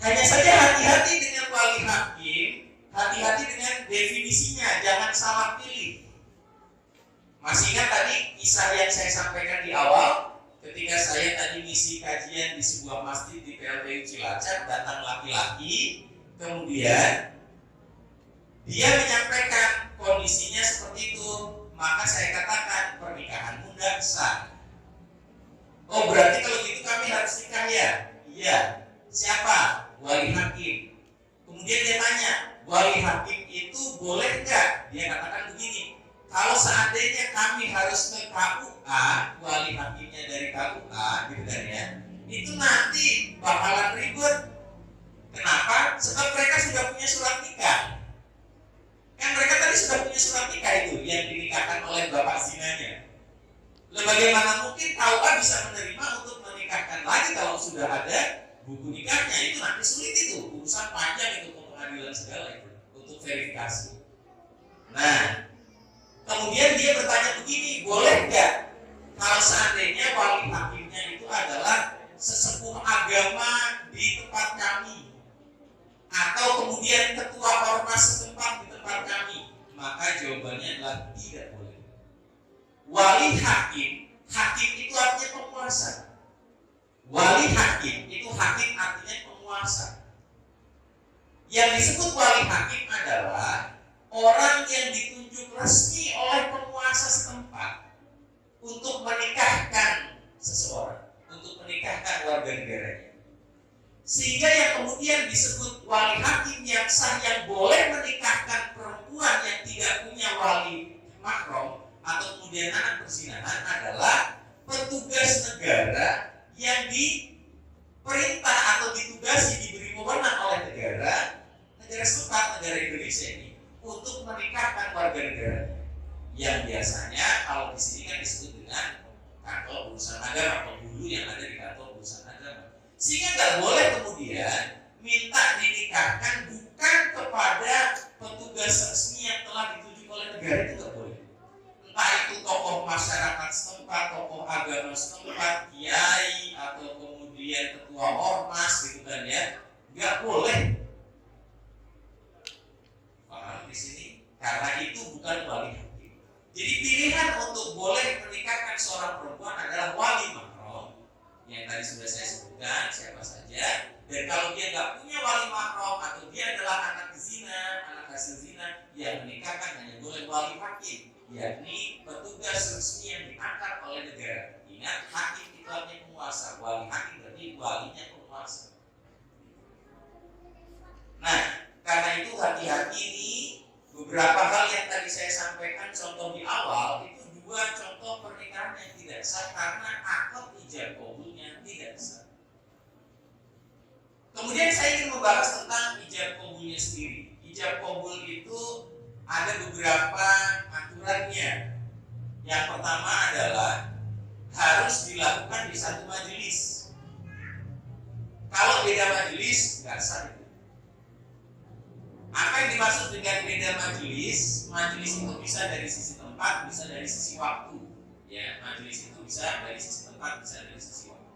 Hanya saja hati-hati dengan wali hakim, hati-hati dengan definisinya, jangan salah pilih. Masih ingat tadi kisah yang saya sampaikan di awal, ketika saya tadi ngisi kajian di sebuah masjid di PLTU Cilacap, datang laki-laki, kemudian dia menyampaikan kondisinya seperti itu, maka saya katakan pernikahanmu tidak sah. Oh berarti kalau gitu kami harus nikah ya? Iya. Siapa? Wali hakim. Kemudian dia tanya, wali hakim itu boleh nggak? Dia katakan begini, kalau seandainya kami harus ke KUA, wali hakimnya dari KUA, gitu kan ya, itu nanti bakalan ribet. Kenapa? Sebab mereka sudah punya surat nikah. Kan mereka tadi sudah punya surat nikah itu yang dinikahkan oleh bapak zinanya. Bagaimana mungkin KUA bisa menerima untuk menikahkan lagi kalau sudah ada buku nikahnya? Itu nanti sulit, itu urusan panjang itu, pengadilan segala itu untuk verifikasi. Nah, kemudian dia bertanya begini, boleh nggak kalau seandainya wali hakimnya itu adalah sesepuh agama di tempat kami, atau kemudian ketua ormas setempat di tempat kami? Maka jawabannya adalah tidak boleh. Wali hakim itu artinya penguasa. Wali hakim itu hakim artinya penguasa. Yang disebut wali hakim adalah orang yang ditunjuk resmi oleh penguasa setempat untuk menikahkan seseorang, untuk menikahkan warga negaranya. Sehingga yang kemudian disebut wali hakim yang sah, yang boleh menikahkan perempuan yang tidak punya wali mahram atau kemudian anak perzinahan adalah petugas negara yang diperintah atau warga negara yang biasanya kalau di sini kan disebut dengan kantor urusan agama atau dulu yang ada di kantor urusan agama. Sehingga nggak boleh kemudian minta dinikahkan bukan kepada petugas resmi yang telah ditunjuk oleh negara, itu nggak boleh. Entah itu tokoh masyarakat setempat, tokoh agama setempat, kiai atau kemudian ketua ormas gitu kan ya, nggak boleh. Paham di sini? Karena itu bukan wali hakim. Jadi pilihan untuk boleh menikahkan seorang perempuan adalah wali mahram yang tadi sudah saya sebutkan siapa saja. Dan kalau dia nggak punya wali mahram atau dia adalah anak zina, anak hasil zina, yang menikahkan hanya boleh wali hakim, yakni petugas resmi yang diangkat oleh negara. Ingat, hakim itu artinya penguasa, wali hakim berarti walinya penguasa. Nah, karena itu hati-hati nih, beberapa hal yang tadi saya sampaikan contoh di awal itu dua contoh pernikahan yang tidak sah karena akad ijab qabulnya tidak sah. Kemudian saya ingin membahas tentang ijab qabulnya sendiri. Ijab qabul itu ada beberapa aturannya. Yang pertama adalah harus dilakukan di satu majelis. Kalau beda majelis nggak sah. Apa yang dimaksud dengan beda majelis? Majelis itu bisa dari sisi tempat, bisa dari sisi waktu. Ya, majelis itu bisa dari sisi tempat, bisa dari sisi waktu.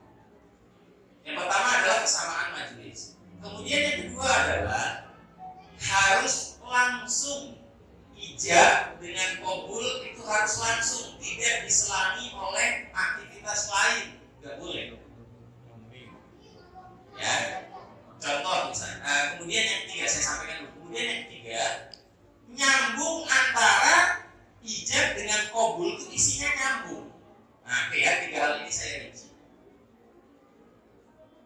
Yang pertama adalah kesamaan majelis. Kemudian yang kedua adalah harus langsung ijab dengan qabul, itu harus langsung, tidak diselangi oleh aktivitas lain, nggak boleh. Ya, contoh misalnya. Kemudian yang ketiga saya sampaikan dulu. Kemudian yang ketiga, nyambung antara ijab dengan qabul itu isinya nyambung. Nah, ya, tiga hal ini saya rinci.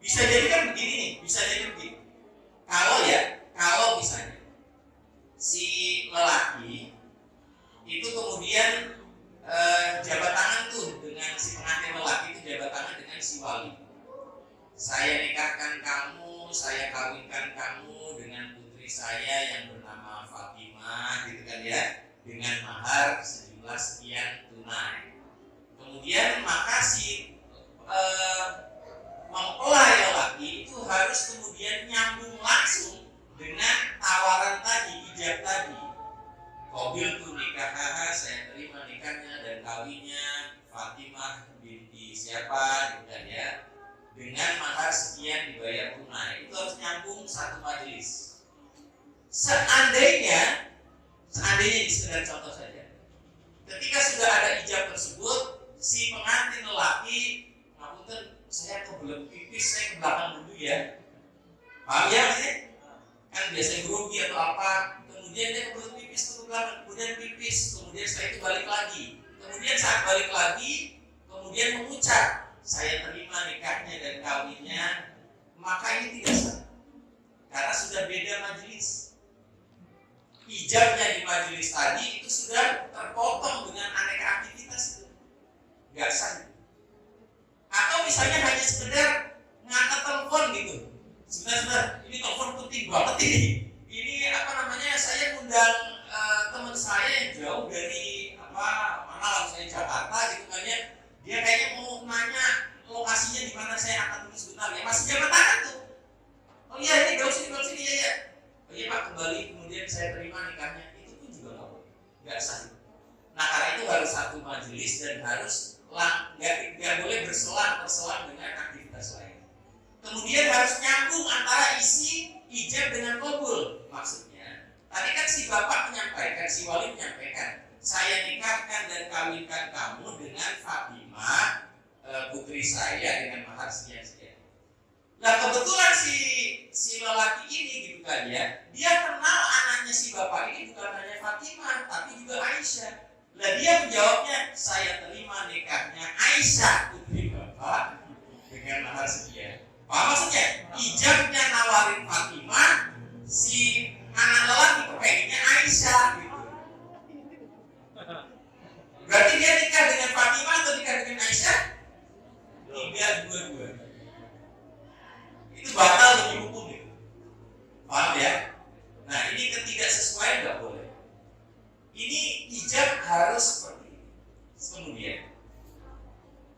Bisa jadi kan begini nih, bisa jadi begini. Kalau misalnya si lelaki itu kemudian jabat tangan tuh dengan si pengantin lelaki itu jabat tangan dengan si wali. Saya nikahkan kamu, saya kawinkan kamu dengan putri saya yang bernama Fatimah, gitu kan ya, dengan mahar sejumlah sekian tunai. Kemudian maka si mempelai lelaki itu harus kemudian nyambung langsung dengan tawaran tadi, ijab tadi. Qabil tu nikahah, saya terima nikahnya dan kawinnya Fatimah binti siapa, gitu kan ya, dengan mahar sekian dibayar tunai. Itu harus nyambung satu majelis. Seandainya di sekedar contoh saja, ketika sudah ada ijab tersebut, si pengantin lelaki, ngapunten, saya kebelet pipis, saya ke belakang dulu ya. Paham ya maksudnya? Kan biasanya grogi atau apa, kemudian dia kebelet pipis ke belakang, kemudian pipis, kemudian setelah itu balik lagi. Kemudian saat balik lagi, kemudian mengucap, saya terima nikahnya dan kawinnya, maka ini tidak sah. Karena sudah beda majelis. Ijabnya di majelis tadi itu sudah terpotong dengan aneka aktivitas itu. Nggak sah. Atau misalnya hanya sekedar ngangkat telepon gitu. Sebentar, ini telepon penting banget ini. Ini apa namanya? Saya undang teman saya yang jauh dari mana lah, saya Jakarta gitu kan ya. Dia kayaknya mau nanya lokasinya di mana, saya akan tulis sebentar ya. Masih jabat tangan tuh. Oh iya, ini gak sini ya. Oh iya Pak, kembali kemudian saya terima nikahnya. Itu pun juga nggak sah. Nah karena itu harus satu majelis dan harus nggak boleh berselang dengan aktivitas lain. Kemudian harus nyambung antara isi ijab dengan qabul. Maksudnya, tadi kan si bapak menyampaikan, si wali menyampaikan, saya nikahkan dan kawinkan kamu dengan Fatimah, putri saya, dengan mahar sekian. Nah kebetulan si lelaki ini gitu kan ya, dia kenal anaknya si bapak ini bukan hanya Fatimah, tapi juga Aisyah. Nah dia menjawabnya, saya terima nikahnya Aisyah putri bapak dengan mahar sekian. Apa maksudnya? Ijabnya nawarin Fatimah, si anak lelaki kepengennya Aisyah gitu. Berarti dia nikah dengan Fatimah atau nikah dengan Aisyah? Tidak, dua-dua. Itu batal demi hukum gitu. Paham ya? Nah ini ketidaksesuaian nggak boleh. Ini ijab harus seperti ini. Kemudian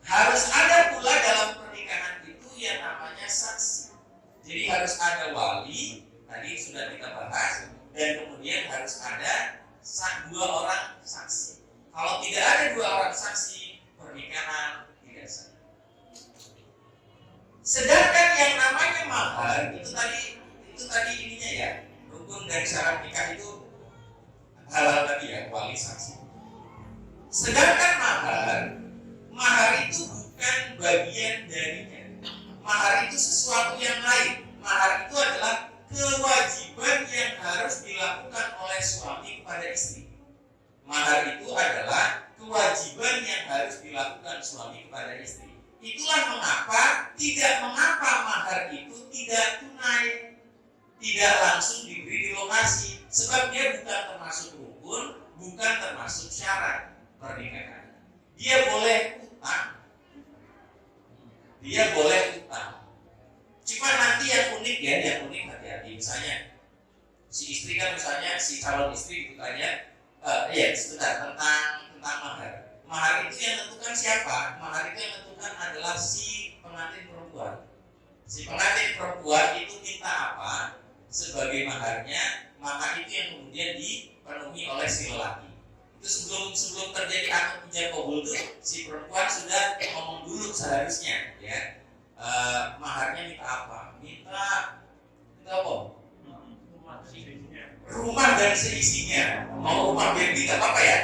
harus ada pula dalam pernikahan itu yang namanya saksi. Jadi harus ada wali, tadi sudah kita bahas, dan kemudian harus ada dua orang saksi. Kalau tidak ada dua orang saksi, pernikahan tidak sah. Sedangkan yang namanya mahar itu tadi ininya ya, rukun dari syarat nikah itu halal tadi ya, wali saksi. Sedangkan mahar itu bukan bagian darinya. Mahar itu sesuatu yang lain. Mahar itu adalah kewajiban yang harus dilakukan oleh suami kepada istri. Mahar itu adalah kewajiban yang harus dilakukan suami kepada istri. Itulah mengapa mahar itu tidak tunai, tidak langsung diberi di lokasi, sebab dia bukan termasuk rukun, bukan termasuk syarat pernikahan. Dia boleh utang. Cuma nanti yang unik hati-hati. Misalnya si istri kan, misalnya si calon istri ditanya, tentang mahar. Mahar itu yang tentukan siapa? Mahar itu yang tentukan adalah si pengantin perempuan. Si pengantin perempuan itu minta apa sebagai maharnya, maka itu yang kemudian dipenuhi oleh si lelaki. Itu sebelum terjadi akad ijab qabul itu si perempuan sudah ngomong dulu seharusnya ya. Maharnya minta apa? Minta apa? Rumah dan seisinya. Mau rumah baby nggak apa-apa ya?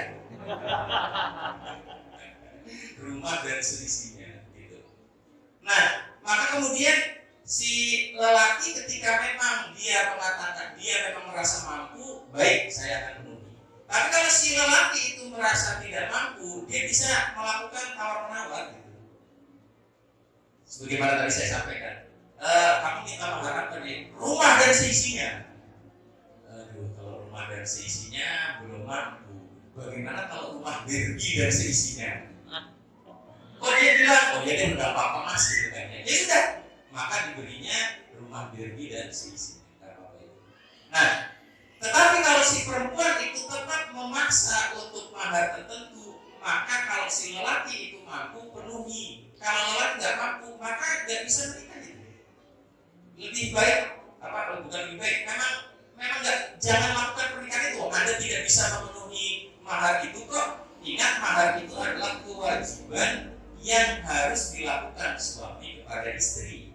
Rumah dan seisinya gitu. Nah, maka kemudian si lelaki ketika memang dia mengatakan dia memang merasa mampu, baik saya akan penuhi. Tapi kalau si lelaki itu merasa tidak mampu, dia bisa melakukan tawar-menawar gitu. Sebagaimana tadi saya sampaikan, kamu minta mahar apa nih? Rumah dan seisinya. Aduh, kalau rumah dan seisinya belum mampu. Bagaimana kalau rumah bergi dan seisinya? Kok dia bilang, dia udah apa-apa mas gitu kan ya. Ya sudah, maka diberinya rumah bergi dan seisinya. Nah, tetapi kalau si perempuan itu tetap memaksa untuk mahar tertentu, maka kalau si lelaki itu mampu penuhi. Kalau lelaki nggak mampu, maka nggak bisa menikah gitu. Lebih baik bukan lebih baik, memang nggak, jangan lakukan pernikahan itu. Anda tidak bisa memenuhi mahar itu kok. Ingat, mahar itu adalah kewajiban yang harus dilakukan suami kepada istri,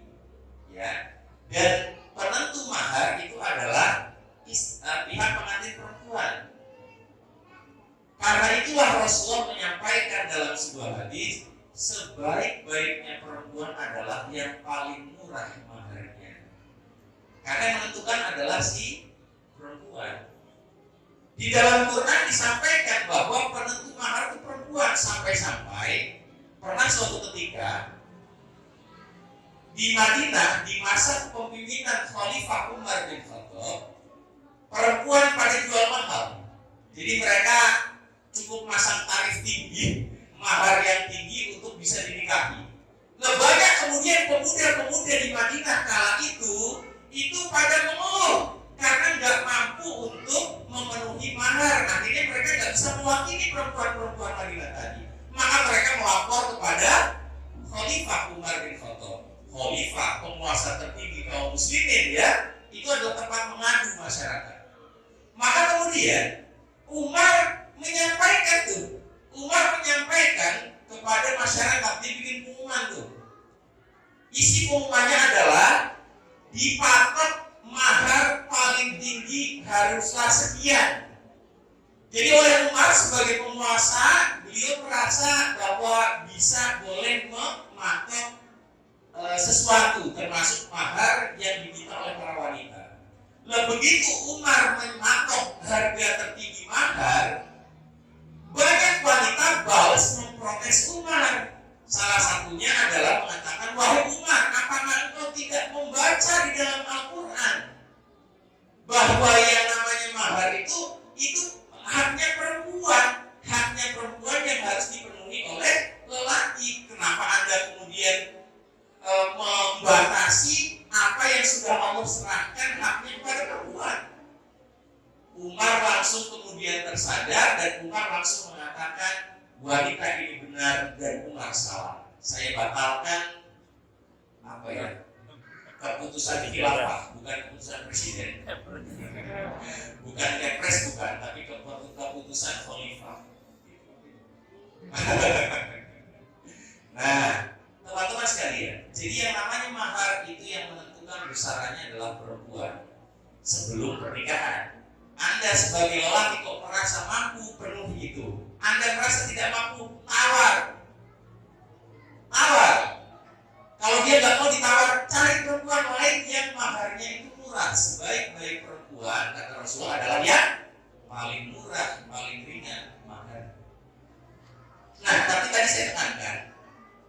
ya. Dan penentu mahar itu adalah pihak pengantin perempuan. Karena itulah Rasulullah menyampaikan dalam sebuah hadis, sebaik-baiknya perempuan adalah yang paling murah maharnya. Karena yang menentukan adalah si perempuan. Di dalam Quran disampaikan bahwa penentu mahar itu perempuan, sampai-sampai pernah suatu ketika di Madinah di masa kepemimpinan Khalifah Umar bin Khattab, perempuan pada jual mahal. Jadi mereka cukup masang tarif tinggi, mahar yang tinggi untuk bisa dinikahi. Banyak kemudian pemuda-pemuda di Madinah kala itu pada mengeluh karena nggak mampu untuk memenuhi mahar. Akhirnya mereka nggak bisa mewakili perempuan-perempuan Madinah tadi. Maka mereka melapor kepada Khalifah Umar bin Khattab. Khalifah, penguasa tertinggi kaum muslimin ya, itu adalah tempat mengadu masyarakat. Maka kemudian Umar menyampaikan kepada masyarakat, dibikin pengumuman tuh. Isi pengumumannya adalah dipatok mahar paling tinggi haruslah sekian. Jadi oleh Umar sebagai penguasa, beliau merasa bahwa bisa boleh mematok sesuatu termasuk mahar yang diminta oleh para wanita. Nah, begitu Umar mematok harga tertinggi mahar, banyak wanita balas memprotes Umar. Salah satunya adalah mengatakan, wahai Umar, apakah engkau tidak membaca di dalam Al-Quran bahwa yang namanya mahar itu haknya perempuan yang harus dipenuhi dan Umar langsung mengatakan wanita ini benar dan Umar salah. Saya batalkan keputusan khilafah, bukan keputusan presiden, bukan kepres, bukan, tapi keputusan khalifah. Nah, teman-teman sekalian, jadi yang namanya mahar itu yang menentukan besarannya adalah perempuan sebelum pernikahan. Anda sebagai lelaki kok merasa mampu penuh itu, Anda merasa tidak mampu, tawar. Kalau dia nggak mau ditawar, cari perempuan lain yang maharnya itu murah. Sebaik-baik perempuan, kata Rasulullah, adalah yang paling murah, paling ringan mahar. Nah, tapi tadi saya tekankan,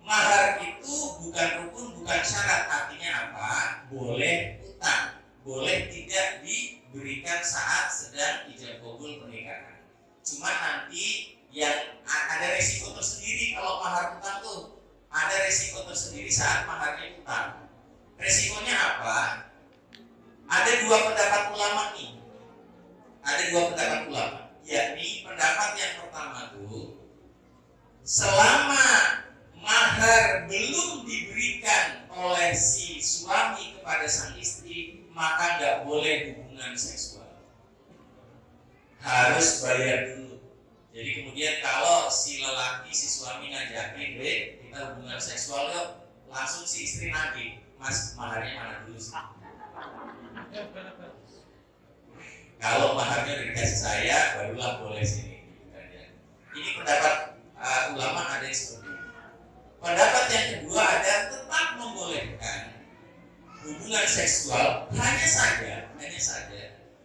mahar itu bukan rukun, bukan syarat. Artinya apa? Boleh utang, boleh tidak diberikan saat sedang ijab kabul pernikahan. Cuma nanti yang ada resiko tersendiri kalau mahar utang tuh. Ada resiko tersendiri saat maharnya utang. Resikonya apa? Ada dua pendapat ulama nih. Yakni pendapat yang pertama tuh, selama mahar belum diberikan oleh si suami kepada sang istri, maka nggak boleh hubungan seksual. Harus bayar dulu. Jadi kemudian kalau si lelaki, si suami ngajakin, kita hubungan seksual yuk, langsung si istri nagih, mas maharnya mana dulu sih? Kalau maharnya udah dikasih saya, barulah boleh sini. Ini pendapat ulama ada yang seperti ini. Pendapat yang kedua ada tetap membolehkan hubungan seksual, hanya saja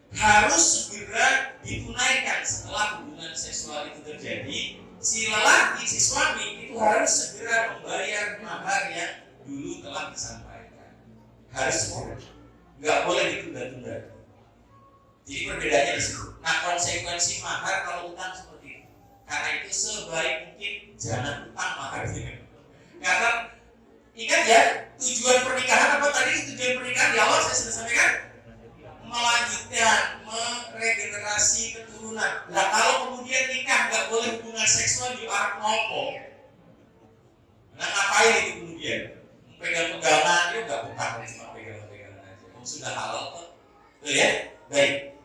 harus segera ditunaikan setelah hubungan seksual itu terjadi. Si lelaki, si suami itu harus segera membayar mahar yang dulu telah disampaikan. Harus segera, nggak boleh ditunda-tunda. Jadi perbedaannya di situ. Nah, konsekuensi mahar kalau utang seperti itu. Karena itu sebaik mungkin jangan utang maharnya. Karena ingat ya, tujuan pernikahan apa tadi? Tujuan pernikahan di awal saya sudah sampaikan, melanjutkan, meregenerasi keturunan. Nah, kalau kemudian nikah nggak boleh hubungan seksual di arak ngomong, nah ngapain itu kemudian? Pegang-pegangan, ya nggak utang, cuma pegang-pegangan aja. Sudah halal kok, tuh ya. Baik,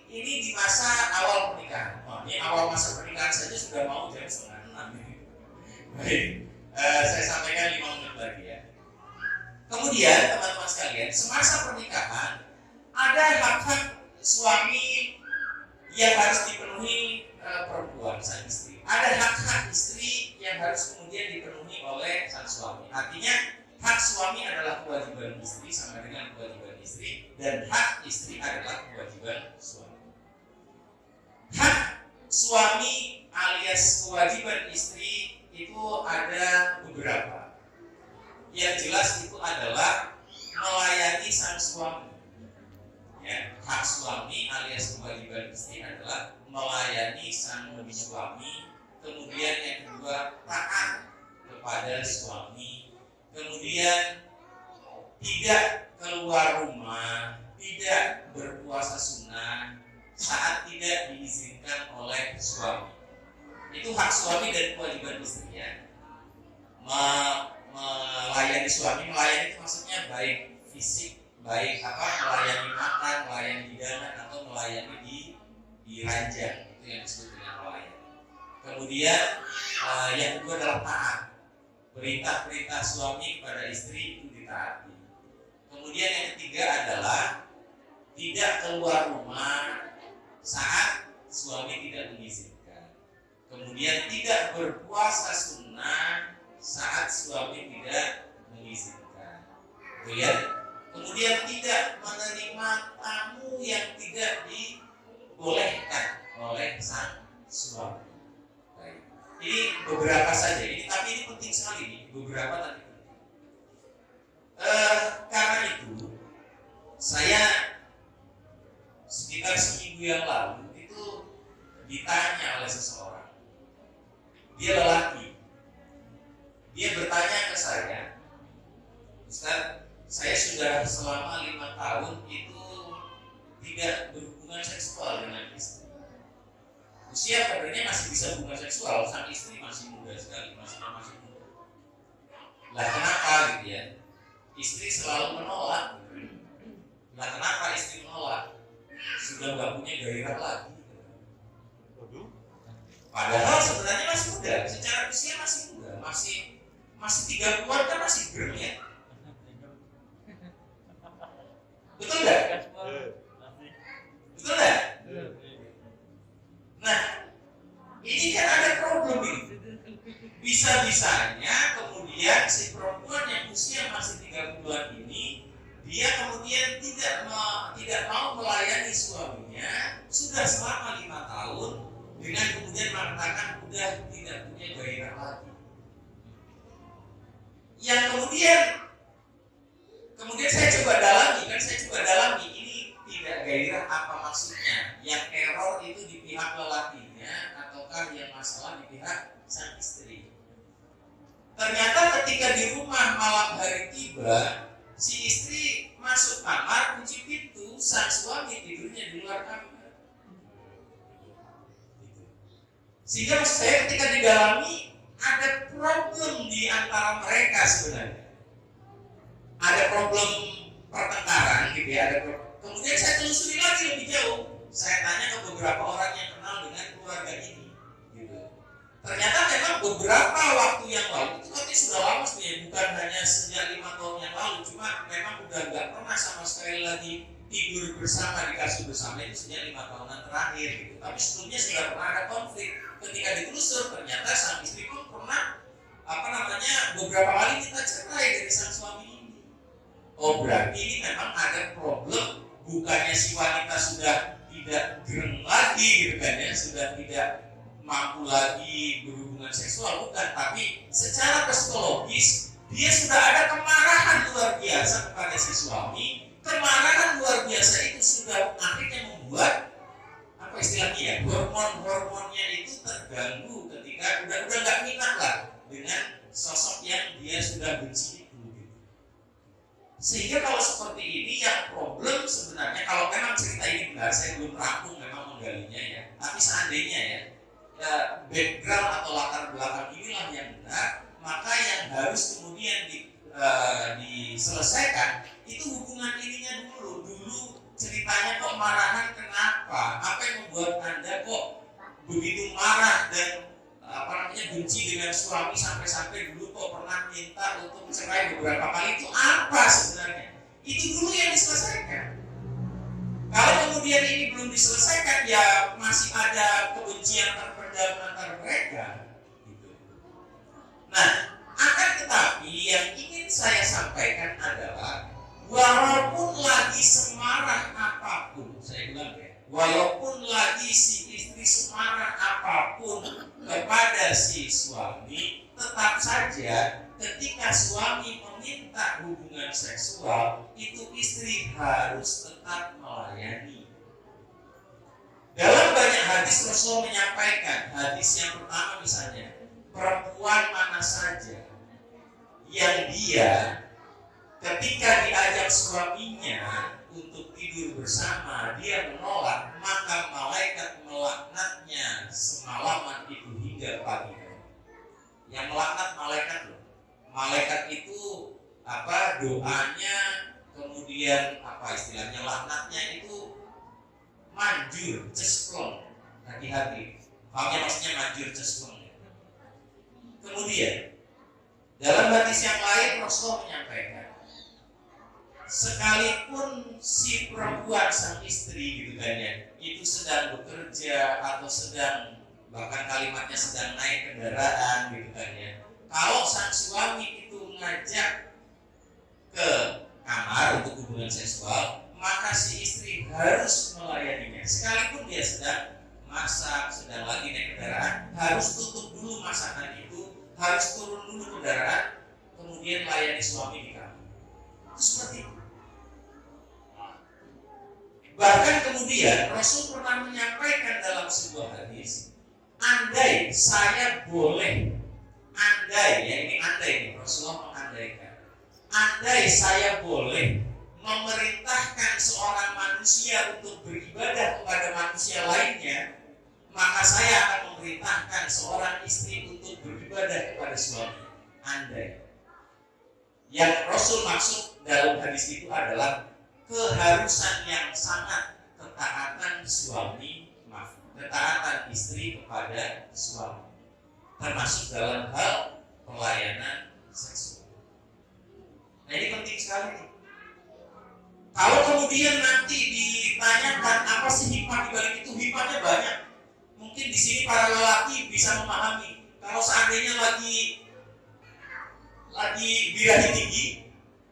ini di masa awal pernikahan. Ini awal masa pernikahan saja sudah mau jam 5:30. Baik, saya sampaikan 5 menit lagi ya. Kemudian teman-teman sekalian, semasa pernikahan ada hak-hak suami yang harus dipenuhi perempuan sang istri. Ada hak-hak istri yang harus kemudian dipenuhi oleh sang suami. Artinya hak suami adalah kewajiban istri sama dengan kewajiban istri, dan hak istri adalah kewajiban suami. Hak suami alias kewajiban istri itu ada beberapa. Yang jelas itu adalah melayani sang suami. Ya, hak suami alias kewajiban istri adalah melayani sang suami. Kemudian yang kedua, taat kepada suami. Kemudian tidak keluar rumah, tidak berpuasa sunnah saat tidak diizinkan oleh suami. Itu hak suami dan kewajiban istri ya. Melayani suami, melayani itu maksudnya baik fisik, baik melayani makan, melayani hidangan, atau melayani di ranjang, itu yang disebut dengan melayani. Kemudian yang kedua adalah taat. Perintah-perintah suami kepada istri itu ditaati. Kemudian yang ketiga adalah tidak keluar rumah saat suami tidak mengizinkan. Kemudian tidak berpuasa sunnah saat suami tidak mengizinkan. Ya. Kemudian tidak menerima tamu yang tidak dibolehkan oleh sang suami. Baik. Ini beberapa saja. Tapi ini penting sekali nih. Beberapa tadi penting. Karena itu saya sekitar seminggu yang lalu itu ditanya oleh seseorang. Dia lelaki. Dia bertanya ke saya, Ustaz, saya sudah selama 5 tahun itu tidak berhubungan seksual dengan istri. usia kadarnya masih bisa hubungan seksual, sang istri masih muda sekali, masih muda. Lah kenapa gitu ya? Istri selalu menolak. Lah kenapa istri menolak? Sudah nggak punya gairah lagi. Padahal sebenarnya masih muda, secara usia masih muda, masih 30-an kan masih gerem ya. Betul nggak? Betul nggak? Nah, ini kan ada problem ini. Bisa-bisanya kemudian si perempuan yang usia masih 30-an ini, dia kemudian tidak mau melayani suaminya sudah selama 5 tahun, dengan kemudian mengatakan udah tidak punya gairah lagi. Yang kemudian saya coba dalami ini tidak gairah apa maksudnya? Yang error itu di pihak lelakinya ataukah yang masalah di pihak sang istri? Ternyata ketika di rumah malam hari tiba, si istri masuk kamar, kunci pintu, sang suami tidurnya di luar kamar. Sehingga maksud saya ketika didalami ada problem di antara mereka sebenarnya. Ada problem pertengkaran gitu ya, kemudian saya telusuri lagi lebih jauh. Saya tanya ke beberapa orang yang kenal dengan keluarga ini gitu. Ternyata memang beberapa waktu yang lalu, itu nanti sudah lama sebenarnya, bukan hanya sejak 5 tahun yang lalu, cuma memang udah nggak pernah sama sekali lagi tidur bersama di kasur bersama itu sejak 5 tahunan terakhir gitu. Tapi sebelumnya sudah pernah ada konflik. Ketika ditelusur ternyata sang istri pun pernah beberapa kali minta cerai dari sang suami ini. Oh berarti ini memang ada problem, bukannya si wanita sudah tidak gereng lagi gitu kan ya, sudah tidak mampu lagi berhubungan seksual, bukan, tapi secara psikologis dia sudah ada kemarahan luar biasa kepada si suami. Kemarahan luar biasa itu sudah akhirnya membuat apa istilahnya ya, hormonnya itu terganggu ketika udah nggak minat lah dengan sosok yang dia sudah benci itu gitu. Sehingga kalau seperti ini yang problem sebenarnya, kalau memang cerita ini benar, saya belum rampung memang menggalinya ya, tapi seandainya ya, background atau latar belakang inilah yang benar, maka yang harus kemudian diselesaikan itu hubungan ininya dulu ceritanya kok marahan kenapa? Apa yang membuat Anda kok begitu marah dan benci dengan suami sampai dulu kok pernah minta untuk cerai beberapa kali? Itu apa sebenarnya? Itu dulu yang diselesaikan. Kalau kemudian ini belum diselesaikan, ya masih ada kebencian terpendam antara mereka. Gitu. Nah, akan tetapi yang ingin saya sampaikan adalah walaupun lagi semarah apapun, saya bilang ya, walaupun lagi si istri semarah apapun kepada si suami, tetap saja ketika suami meminta hubungan seksual, itu istri harus tetap melayani. Dalam banyak hadis Rasul menyampaikan, hadis yang pertama misalnya, perempuan mana saja yang dia ketika diajak suaminya untuk tidur bersama, dia menolak, maka malaikat melaknatnya semalaman itu hingga pagi. Yang melaknat malaikat loh. Malaikat itu doanya, kemudian istilahnya laknatnya itu manjur, cesplong, hati-hati. Pahamnya maksudnya manjur, cesplong. Kemudian dalam hadis yang lain Rasulullah menyampaikan, sekalipun si perempuan sang istri gitu kan ya, itu sedang bekerja atau sedang, bahkan kalimatnya sedang naik kendaraan gitu kan ya, kalau sang suami itu ngajak ke kamar untuk hubungan seksual, maka si istri harus melayaninya. Sekalipun dia sedang masak, sedang lagi naik kendaraan, harus tutup dulu masakan itu, harus turun dulu kendaraan, kemudian layani suami di kamar. Itu seperti itu. Bahkan kemudian Rasul pernah menyampaikan dalam sebuah hadis, andai saya boleh, ini Rasulullah mengandaikan, andai saya boleh memerintahkan seorang manusia untuk beribadah kepada manusia lainnya, maka saya akan memerintahkan seorang istri untuk beribadah kepada suami. Andai yang Rasul maksud dalam hadis itu adalah keharusan yang sangat ketaatan ketaatan istri kepada suami, termasuk dalam hal pelayanan seksual. Nah, ini penting sekali nih. Kalau kemudian nanti ditanyakan apa sih hikmah di balik itu, hikmahnya banyak. Mungkin di sini para lelaki bisa memahami. Kalau seandainya lagi birahi tinggi,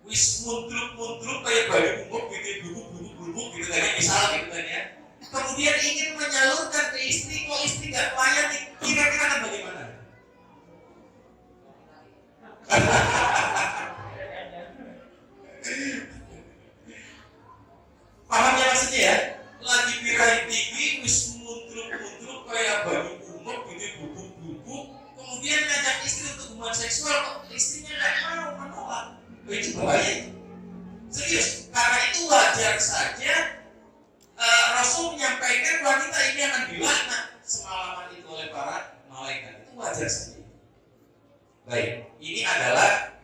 wis mundruk kayak bayi bubuk gitu, bubuk gitu kan, misalnya gitu kan ya. Kemudian ingin menyalurkan ke istri, kok istri nggak melayani, kira-kira kan bagaimana? Paham ya maksudnya ya? Lagi birahi tinggi, wis mundruk kayak bayi bubuk gitu, bubuk. Kemudian ngajak istri untuk hubungan seksual, kok istrinya nggak mau, menolak. Itu bahaya. Serius, karena itu wajar saja Rasul menyampaikan wanita ini akan dilaknat semalaman itu oleh para malaikat. Itu wajar saja. Baik, ini adalah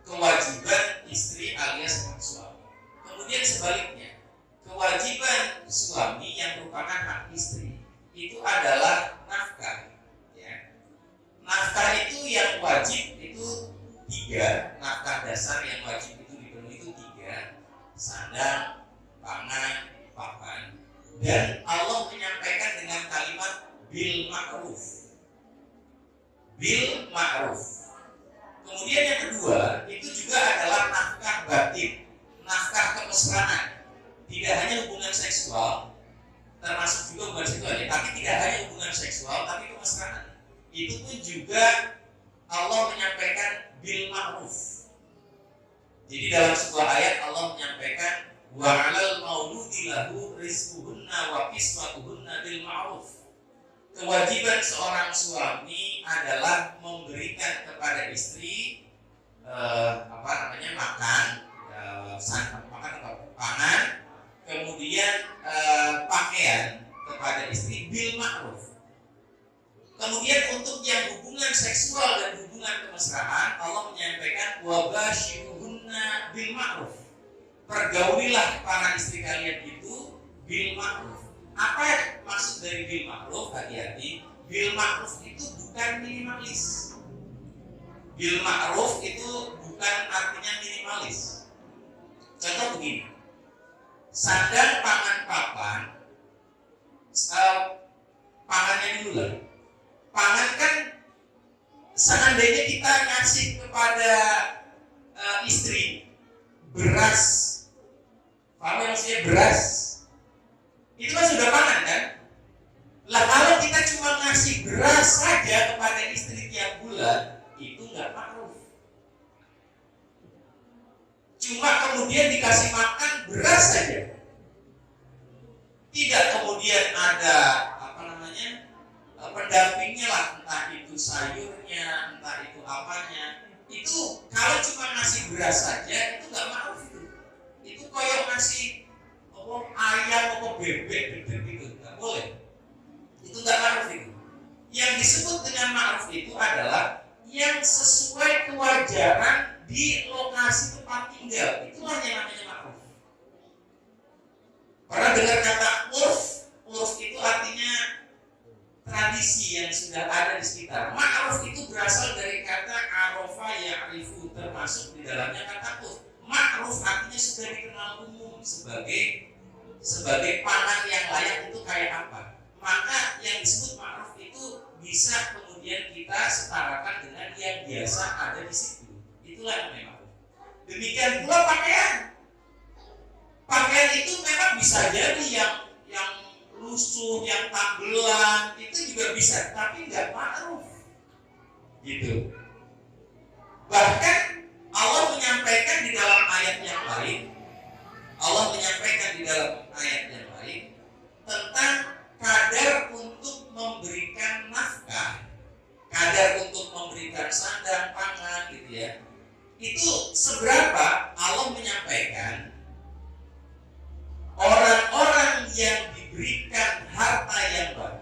kewajiban istri alias suami. Kemudian sebaliknya, kewajiban suami yang merupakan hak istri itu adalah nafkah. Nafkah itu yang wajib itu 3, nafkah dasar yang wajib itu dipenuhi itu 3, sandang, pangan, papan, dan Allah menyampaikan dengan kalimat bil ma'ruf. Bil ma'ruf. Kemudian yang kedua itu juga adalah nafkah batin, nafkah kemesraan. Tidak hanya hubungan seksual, termasuk juga hubungan seksual, tapi tidak hanya hubungan seksual, tapi kemesraan. Itu pun juga Allah menyampaikan bil ma'ruf. Jadi dalam sebuah ayat Allah menyampaikan wa 'alal mauludi lahu rizquhunna wa kiswatuhunna bil ma'ruf. Kewajiban seorang suami adalah memberikan kepada istri pangan, kemudian pakaian kepada istri bil ma'ruf. Kemudian untuk yang hubungan seksual dan hubungan kemesraan, Allah menyampaikan wabashiruhunna bil ma'ruf. Pergaulilah para istri kalian itu bil ma'ruf. Apa maksud dari bil ma'ruf? Hati-hati. Bil ma'ruf itu bukan minimalis. Bil ma'ruf itu bukan artinya minimalis. Contoh begini. Sandang, pangan, papan. Pangannya dulu lah. Pangan kan seandainya kita ngasih kepada istri beras, paham yang maksudnya beras, itu kan sudah pangan kan? Lah kalau kita cuma ngasih beras saja kepada istri tiap bulan, itu nggak ma'ruf. Cuma kemudian dikasih makan beras saja, tidak kemudian ada pendampingnya lah, entah itu sayurnya, entah itu apanya. Itu kalau cuma ngasih beras saja itu nggak ma'ruf itu. Itu kayak ngasih ayam atau bebek gitu, nggak boleh. Itu nggak ma'ruf itu. Yang disebut dengan ma'ruf itu adalah yang sesuai kewajaran di lokasi tempat tinggal. Itulah yang namanya ma'ruf. Pernah dengar kata urf itu artinya tradisi yang sudah ada di sekitar. Ma'ruf itu berasal dari kata arofa ya'rifu, termasuk di dalamnya kata urf. Ma'ruf artinya sudah dikenal umum sebagai pangan yang layak itu kayak apa. Maka yang disebut ma'ruf itu bisa kemudian kita setarakan dengan yang biasa ada di situ. Itulah yang memang. Demikian pula pakaian. Pakaian itu memang bisa jadi yang lusuh, yang tambelan, itu juga bisa, tapi nggak ma'ruf. Gitu. Bahkan Allah menyampaikan di dalam ayat yang lain, tentang kadar untuk memberikan nafkah, kadar untuk memberikan sandang, pangan, gitu ya. Itu seberapa Allah menyampaikan orang-orang yang diberikan harta yang banyak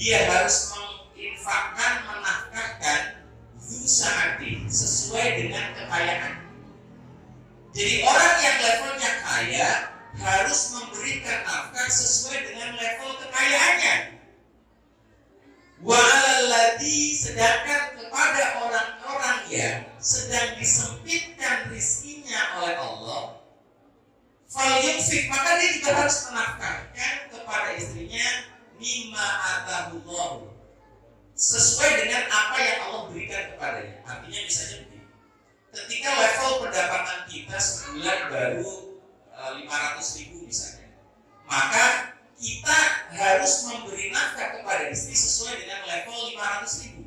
dia harus menginfakkan, menafkahkan zusa'ati sesuai dengan kekayaan. Jadi orang yang levelnya kaya harus memberikan nafkah sesuai dengan level kekayaannya. Wa'alladzi, sedangkan kepada orang-orang yang sedang disempitkan rizkinya oleh Allah, falyunfik, maka dia juga harus menafkahkan kepada istrinya mimma atahullah, sesuai dengan apa yang Allah berikan kepadanya. Artinya misalnya begini, ketika level pendapatan kita sebulan baru 500.000 misalnya, maka kita harus memberi nafkah kepada istri sesuai dengan level 500.000.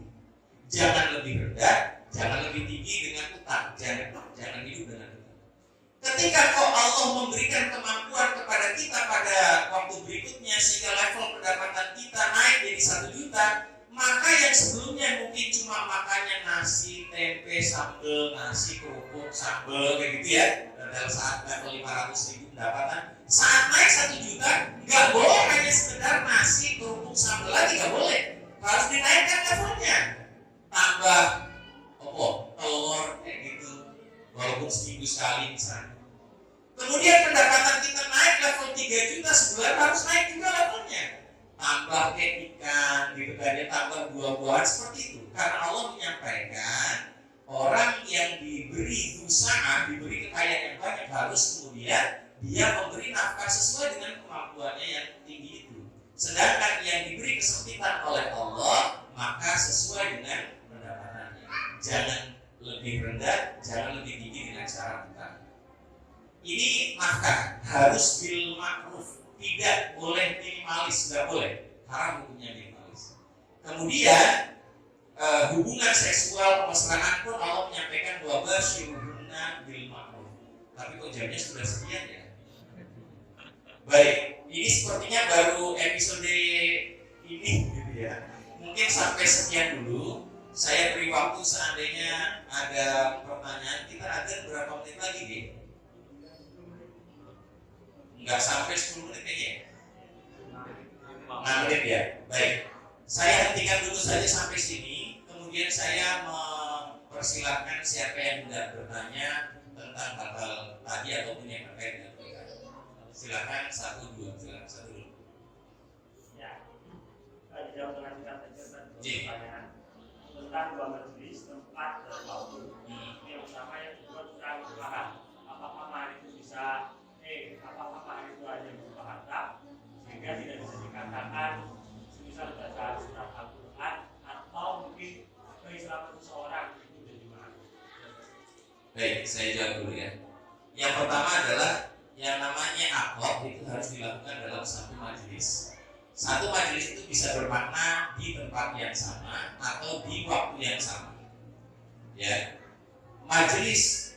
Jangan lebih rendah, jangan lebih tinggi dengan utang, jangan hidup dengan utang. Ketika kok Allah memberikan kemampuan kepada kita pada waktu berikutnya sehingga level pendapatan kita naik jadi 1 juta, maka yang sebelumnya mungkin cuma makannya nasi, tempe, sambal, nasi, kerupuk, sambal kayak gitu ya, dalam saat level 500.000 pendapatan, saat naik 1 juta nggak boleh hanya sekedar nasi, kerupuk, sambal lagi, nggak boleh, harus dinaikkan levelnya, tambah telur kayak gitu, walaupun seminggu sekali misalnya. Kemudian pendapatan kita naik level 3 juta sebulan, harus naik juga levelnya, tambah kayak ikan gitu kan ya, tambah buah-buahan seperti itu. Karena Allah menyampaikan orang yang diberi usaha, diberi kekayaan yang banyak, harus kemudian dia memberi nafkah sesuai dengan kemampuannya yang tinggi itu. Sedangkan yang diberi kesempitan oleh Allah, maka sesuai dengan pendapatannya. Jangan lebih rendah, jangan lebih tinggi dengan cara utang. Ini nafkah harus bil ma'ruf, tidak boleh minimalis, tidak boleh, haram hukumnya minimalis. Kemudian hubungan seksual kemesraan pun Allah menyampaikan bahwa basyirhunna bil ma'ruf. Tapi kok jamnya sudah sekian ya? Baik, ini sepertinya baru episode ini gitu ya. Mungkin sampai sekian dulu. Saya beri waktu seandainya ada pertanyaan. Kita ada berapa menit lagi nih? Enggak sampai 10 menit kayaknya. 6 menit ya. Baik. Saya hentikan dulu saja sampai sini. Kemudian saya mempersilahkan siapa yang hendak bertanya tentang hal-hal tadi ataupun yang terkait dengan pernikahan. Silakan 1, 2, silakan 1 dulu. Ya. Tadi jawab dengan pertanyaan tentang dua majelis, tempat dan waktu. Yang pertama, yang kedua tentang mahar. Apakah mahar itu bisa apakah mahar itu hanya berupa harta sehingga tidak bisa dikatakan semisal baca surat Al-Quran, atau mungkin keislaman seseorang itu jadi mahar. Baik, saya jawab dulu ya. Yang pertama adalah yang namanya akad itu harus dilakukan dalam satu majelis. Satu majelis itu bisa bermakna di tempat yang sama atau di waktu yang sama. Ya, majelis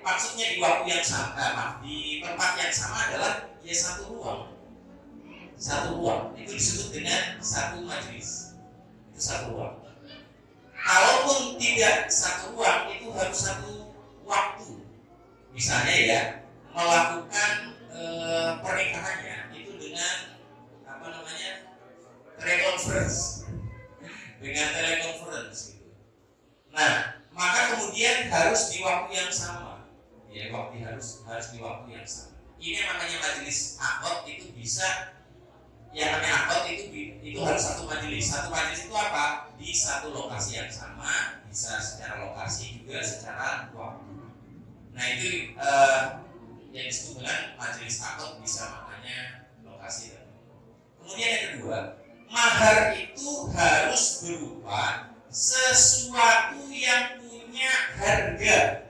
maksudnya di waktu yang sama, di tempat yang sama adalah ya satu ruang. Itu disebut dengan satu majelis. Itu satu ruang. Kalaupun tidak satu ruang, itu harus satu waktu. Misalnya ya, melakukan pernikahannya itu dengan telekonferensi, dengan telekonferensi gitu. Nah, maka kemudian harus di waktu yang sama, ya, harus di waktu yang sama. Ini makanya majelis akad itu bisa, yang namanya akad itu harus satu majelis. Satu majelis itu apa? Di satu lokasi yang sama, bisa secara lokasi juga secara waktu. Nah itu yang disebut dengan majelis akad, bisa maknanya lokasi. Kemudian yang kedua, mahar itu harus berupa sesuatu yang punya harga.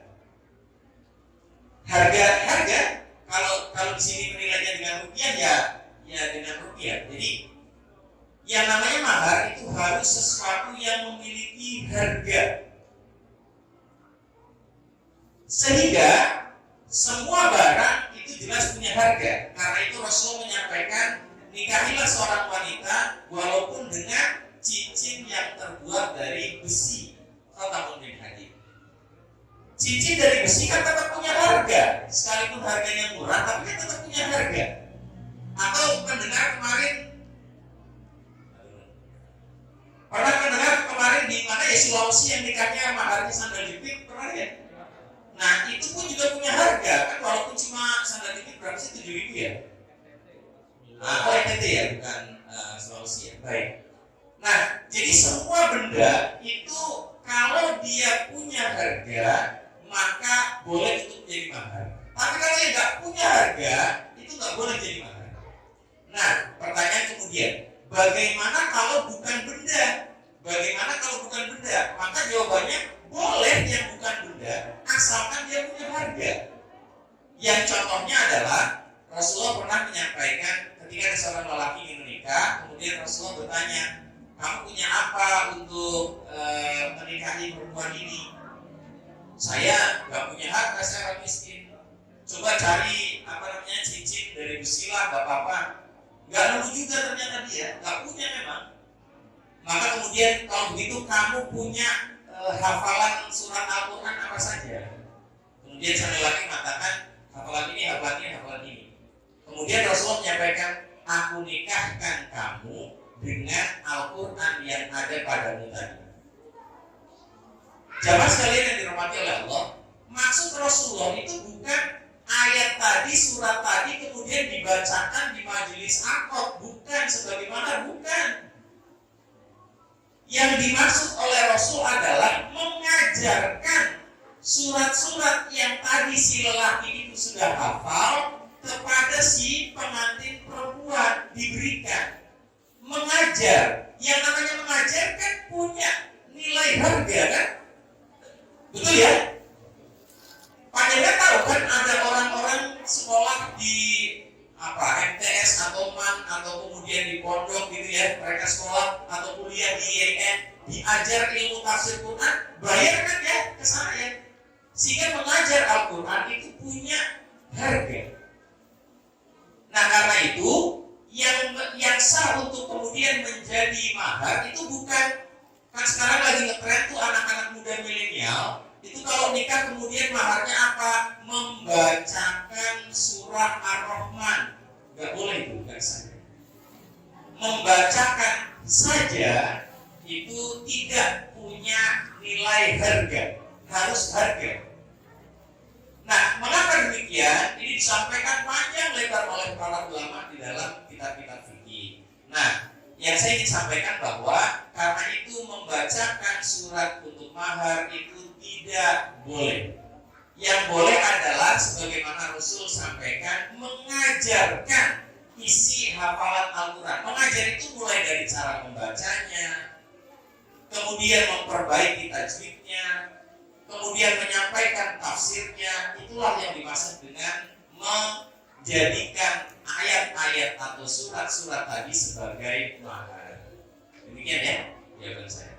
Harga kalau di sini penilaiannya dengan rupiah ya dengan rupiah. Jadi yang namanya mahar itu harus sesuatu yang memiliki harga. Sehingga semua barang itu jelas punya harga. Karena itu Rasul menyampaikan, nikahilah seorang wanita walaupun dengan cincin yang terbuat dari besi. Kata bin Hadid. Cincin dari besi kan tetap punya harga, sekalipun harganya murah, tapi kan tetap punya harga. Atau pendengar kemarin sih yang nikahnya maharnya sandal jepit, pernah ya? Nah itu pun juga punya harga kan, walaupun cuma sandal jepit berapa sih, 7.000 ya? Nah, NTT ya, bukan Sulawesi ya. Baik. Nah, jadi semua benda itu kalau dia punya harga maka boleh untuk menjadi mahar. Tapi kalau yang nggak punya harga itu nggak boleh jadi mahar. Nah, pertanyaan kemudian, bagaimana kalau bukan benda? Bagaimana kalau bukan benda? Maka jawabannya boleh yang bukan benda, asalkan dia punya harga. Yang contohnya adalah Rasulullah pernah menyampaikan ketika ada seorang lelaki ingin menikah, kemudian Rasulullah bertanya, kamu punya apa untuk menikahi perempuan ini? Saya nggak punya harta, saya orang miskin. Coba cari cincin dari Busilah, nggak apa-apa. Nggak nemu juga ternyata dia, nggak punya memang. Maka kemudian kalau begitu kamu punya hafalan surat Al-Quran apa saja? Kemudian sang lelaki mengatakan hafalan ini, hafalan ini, hafalan ini. Kemudian Rasulullah menyampaikan, aku nikahkan kamu dengan Al-Quran yang ada padamu tadi. Jamaah sekalian yang dirahmati oleh Allah, maksud Rasulullah itu bukan ayat tadi, surat tadi kemudian dibacakan di majelis akad, bukan, sebagaimana bukan. Yang dimaksud oleh Rasul adalah mengajarkan surat-surat yang tadi si lelaki itu sudah hafal kepada si pengantin perempuan diberikan. Mengajar, yang namanya mengajar kan punya nilai harga kan? Betul ya? Panjenengan tahu kan ada orang-orang sekolah di MTS atau MAN atau kemudian di pondok gitu ya, mereka sekolah atau kuliah di IAIN, diajar ilmu tafsir Quran, bayar kan ya ke sana ya. Sehingga mengajar Al-Quran itu punya harga. Nah karena itu yang sah untuk kemudian menjadi mahar itu bukan, kan sekarang lagi ngetren tuh anak-anak muda milenial itu kalau nikah kemudian maharnya apa? Membacakan surah Ar-Rahman. Gak boleh itu, gak sah. Membacakan saja itu tidak punya nilai harga, harus harga. Nah, mengapa demikian? Ini disampaikan panjang lebar oleh para ulama di dalam kitab-kitab fikih. Nah, yang saya ingin sampaikan bahwa karena itu membacakan surat untuk mahar itu tidak boleh. Yang boleh adalah sebagaimana Rasul sampaikan, mengajarkan isi hafalan Al-Quran. Mengajar itu mulai dari cara membacanya, kemudian memperbaiki tajwidnya, kemudian menyampaikan tafsirnya. Itulah yang dimaksud dengan menjadikan ayat-ayat atau surat-surat tadi sebagai mahar. Demikian ya jawaban saya.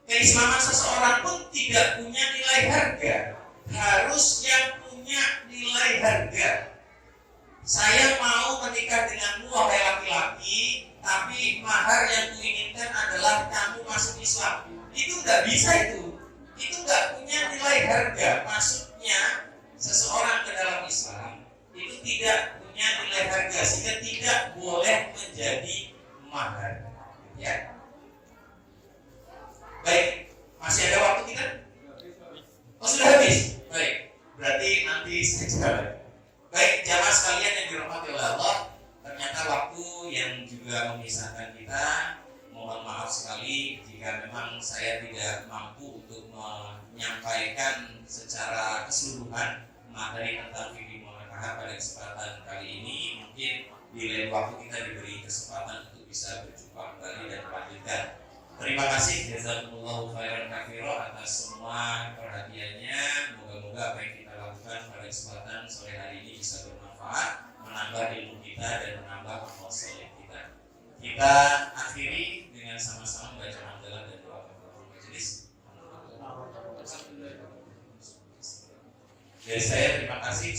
Keislaman seseorang pun tidak punya nilai harga, harus yang punya nilai harga. Saya mau menikah denganmu wahai laki-laki, tapi mahar yang kuinginkan adalah kamu masuk Islam. Itu nggak bisa itu nggak punya nilai harga. Masuknya seseorang ke dalam Islam itu tidak punya nilai harga, sehingga tidak boleh menjadi mahar. Ya. Baik, masih ada waktu kita? Oh sudah habis? Baik, berarti nanti saya jawab. Baik, jamaah sekalian yang dirahmati oleh Allah, ternyata waktu yang juga memisahkan kita. Mohon maaf sekali jika memang saya tidak mampu untuk menyampaikan secara keseluruhan materi tentang fikih muamalah pada kesempatan kali ini. Mungkin di lain waktu kita diberi kesempatan untuk bisa berjumpa kembali dan melanjutkan. Terima kasih jazakumullahu khairan katsira atas semua perhatiannya. Moga-moga apa yang kita lakukan pada kesempatan sore hari ini bisa bermanfaat, menambah ilmu kita dan menambah amal saleh kita. Kita akhiri dengan sama-sama membaca hamdalah dan doa kafaratul majelis. Dari saya terima kasih.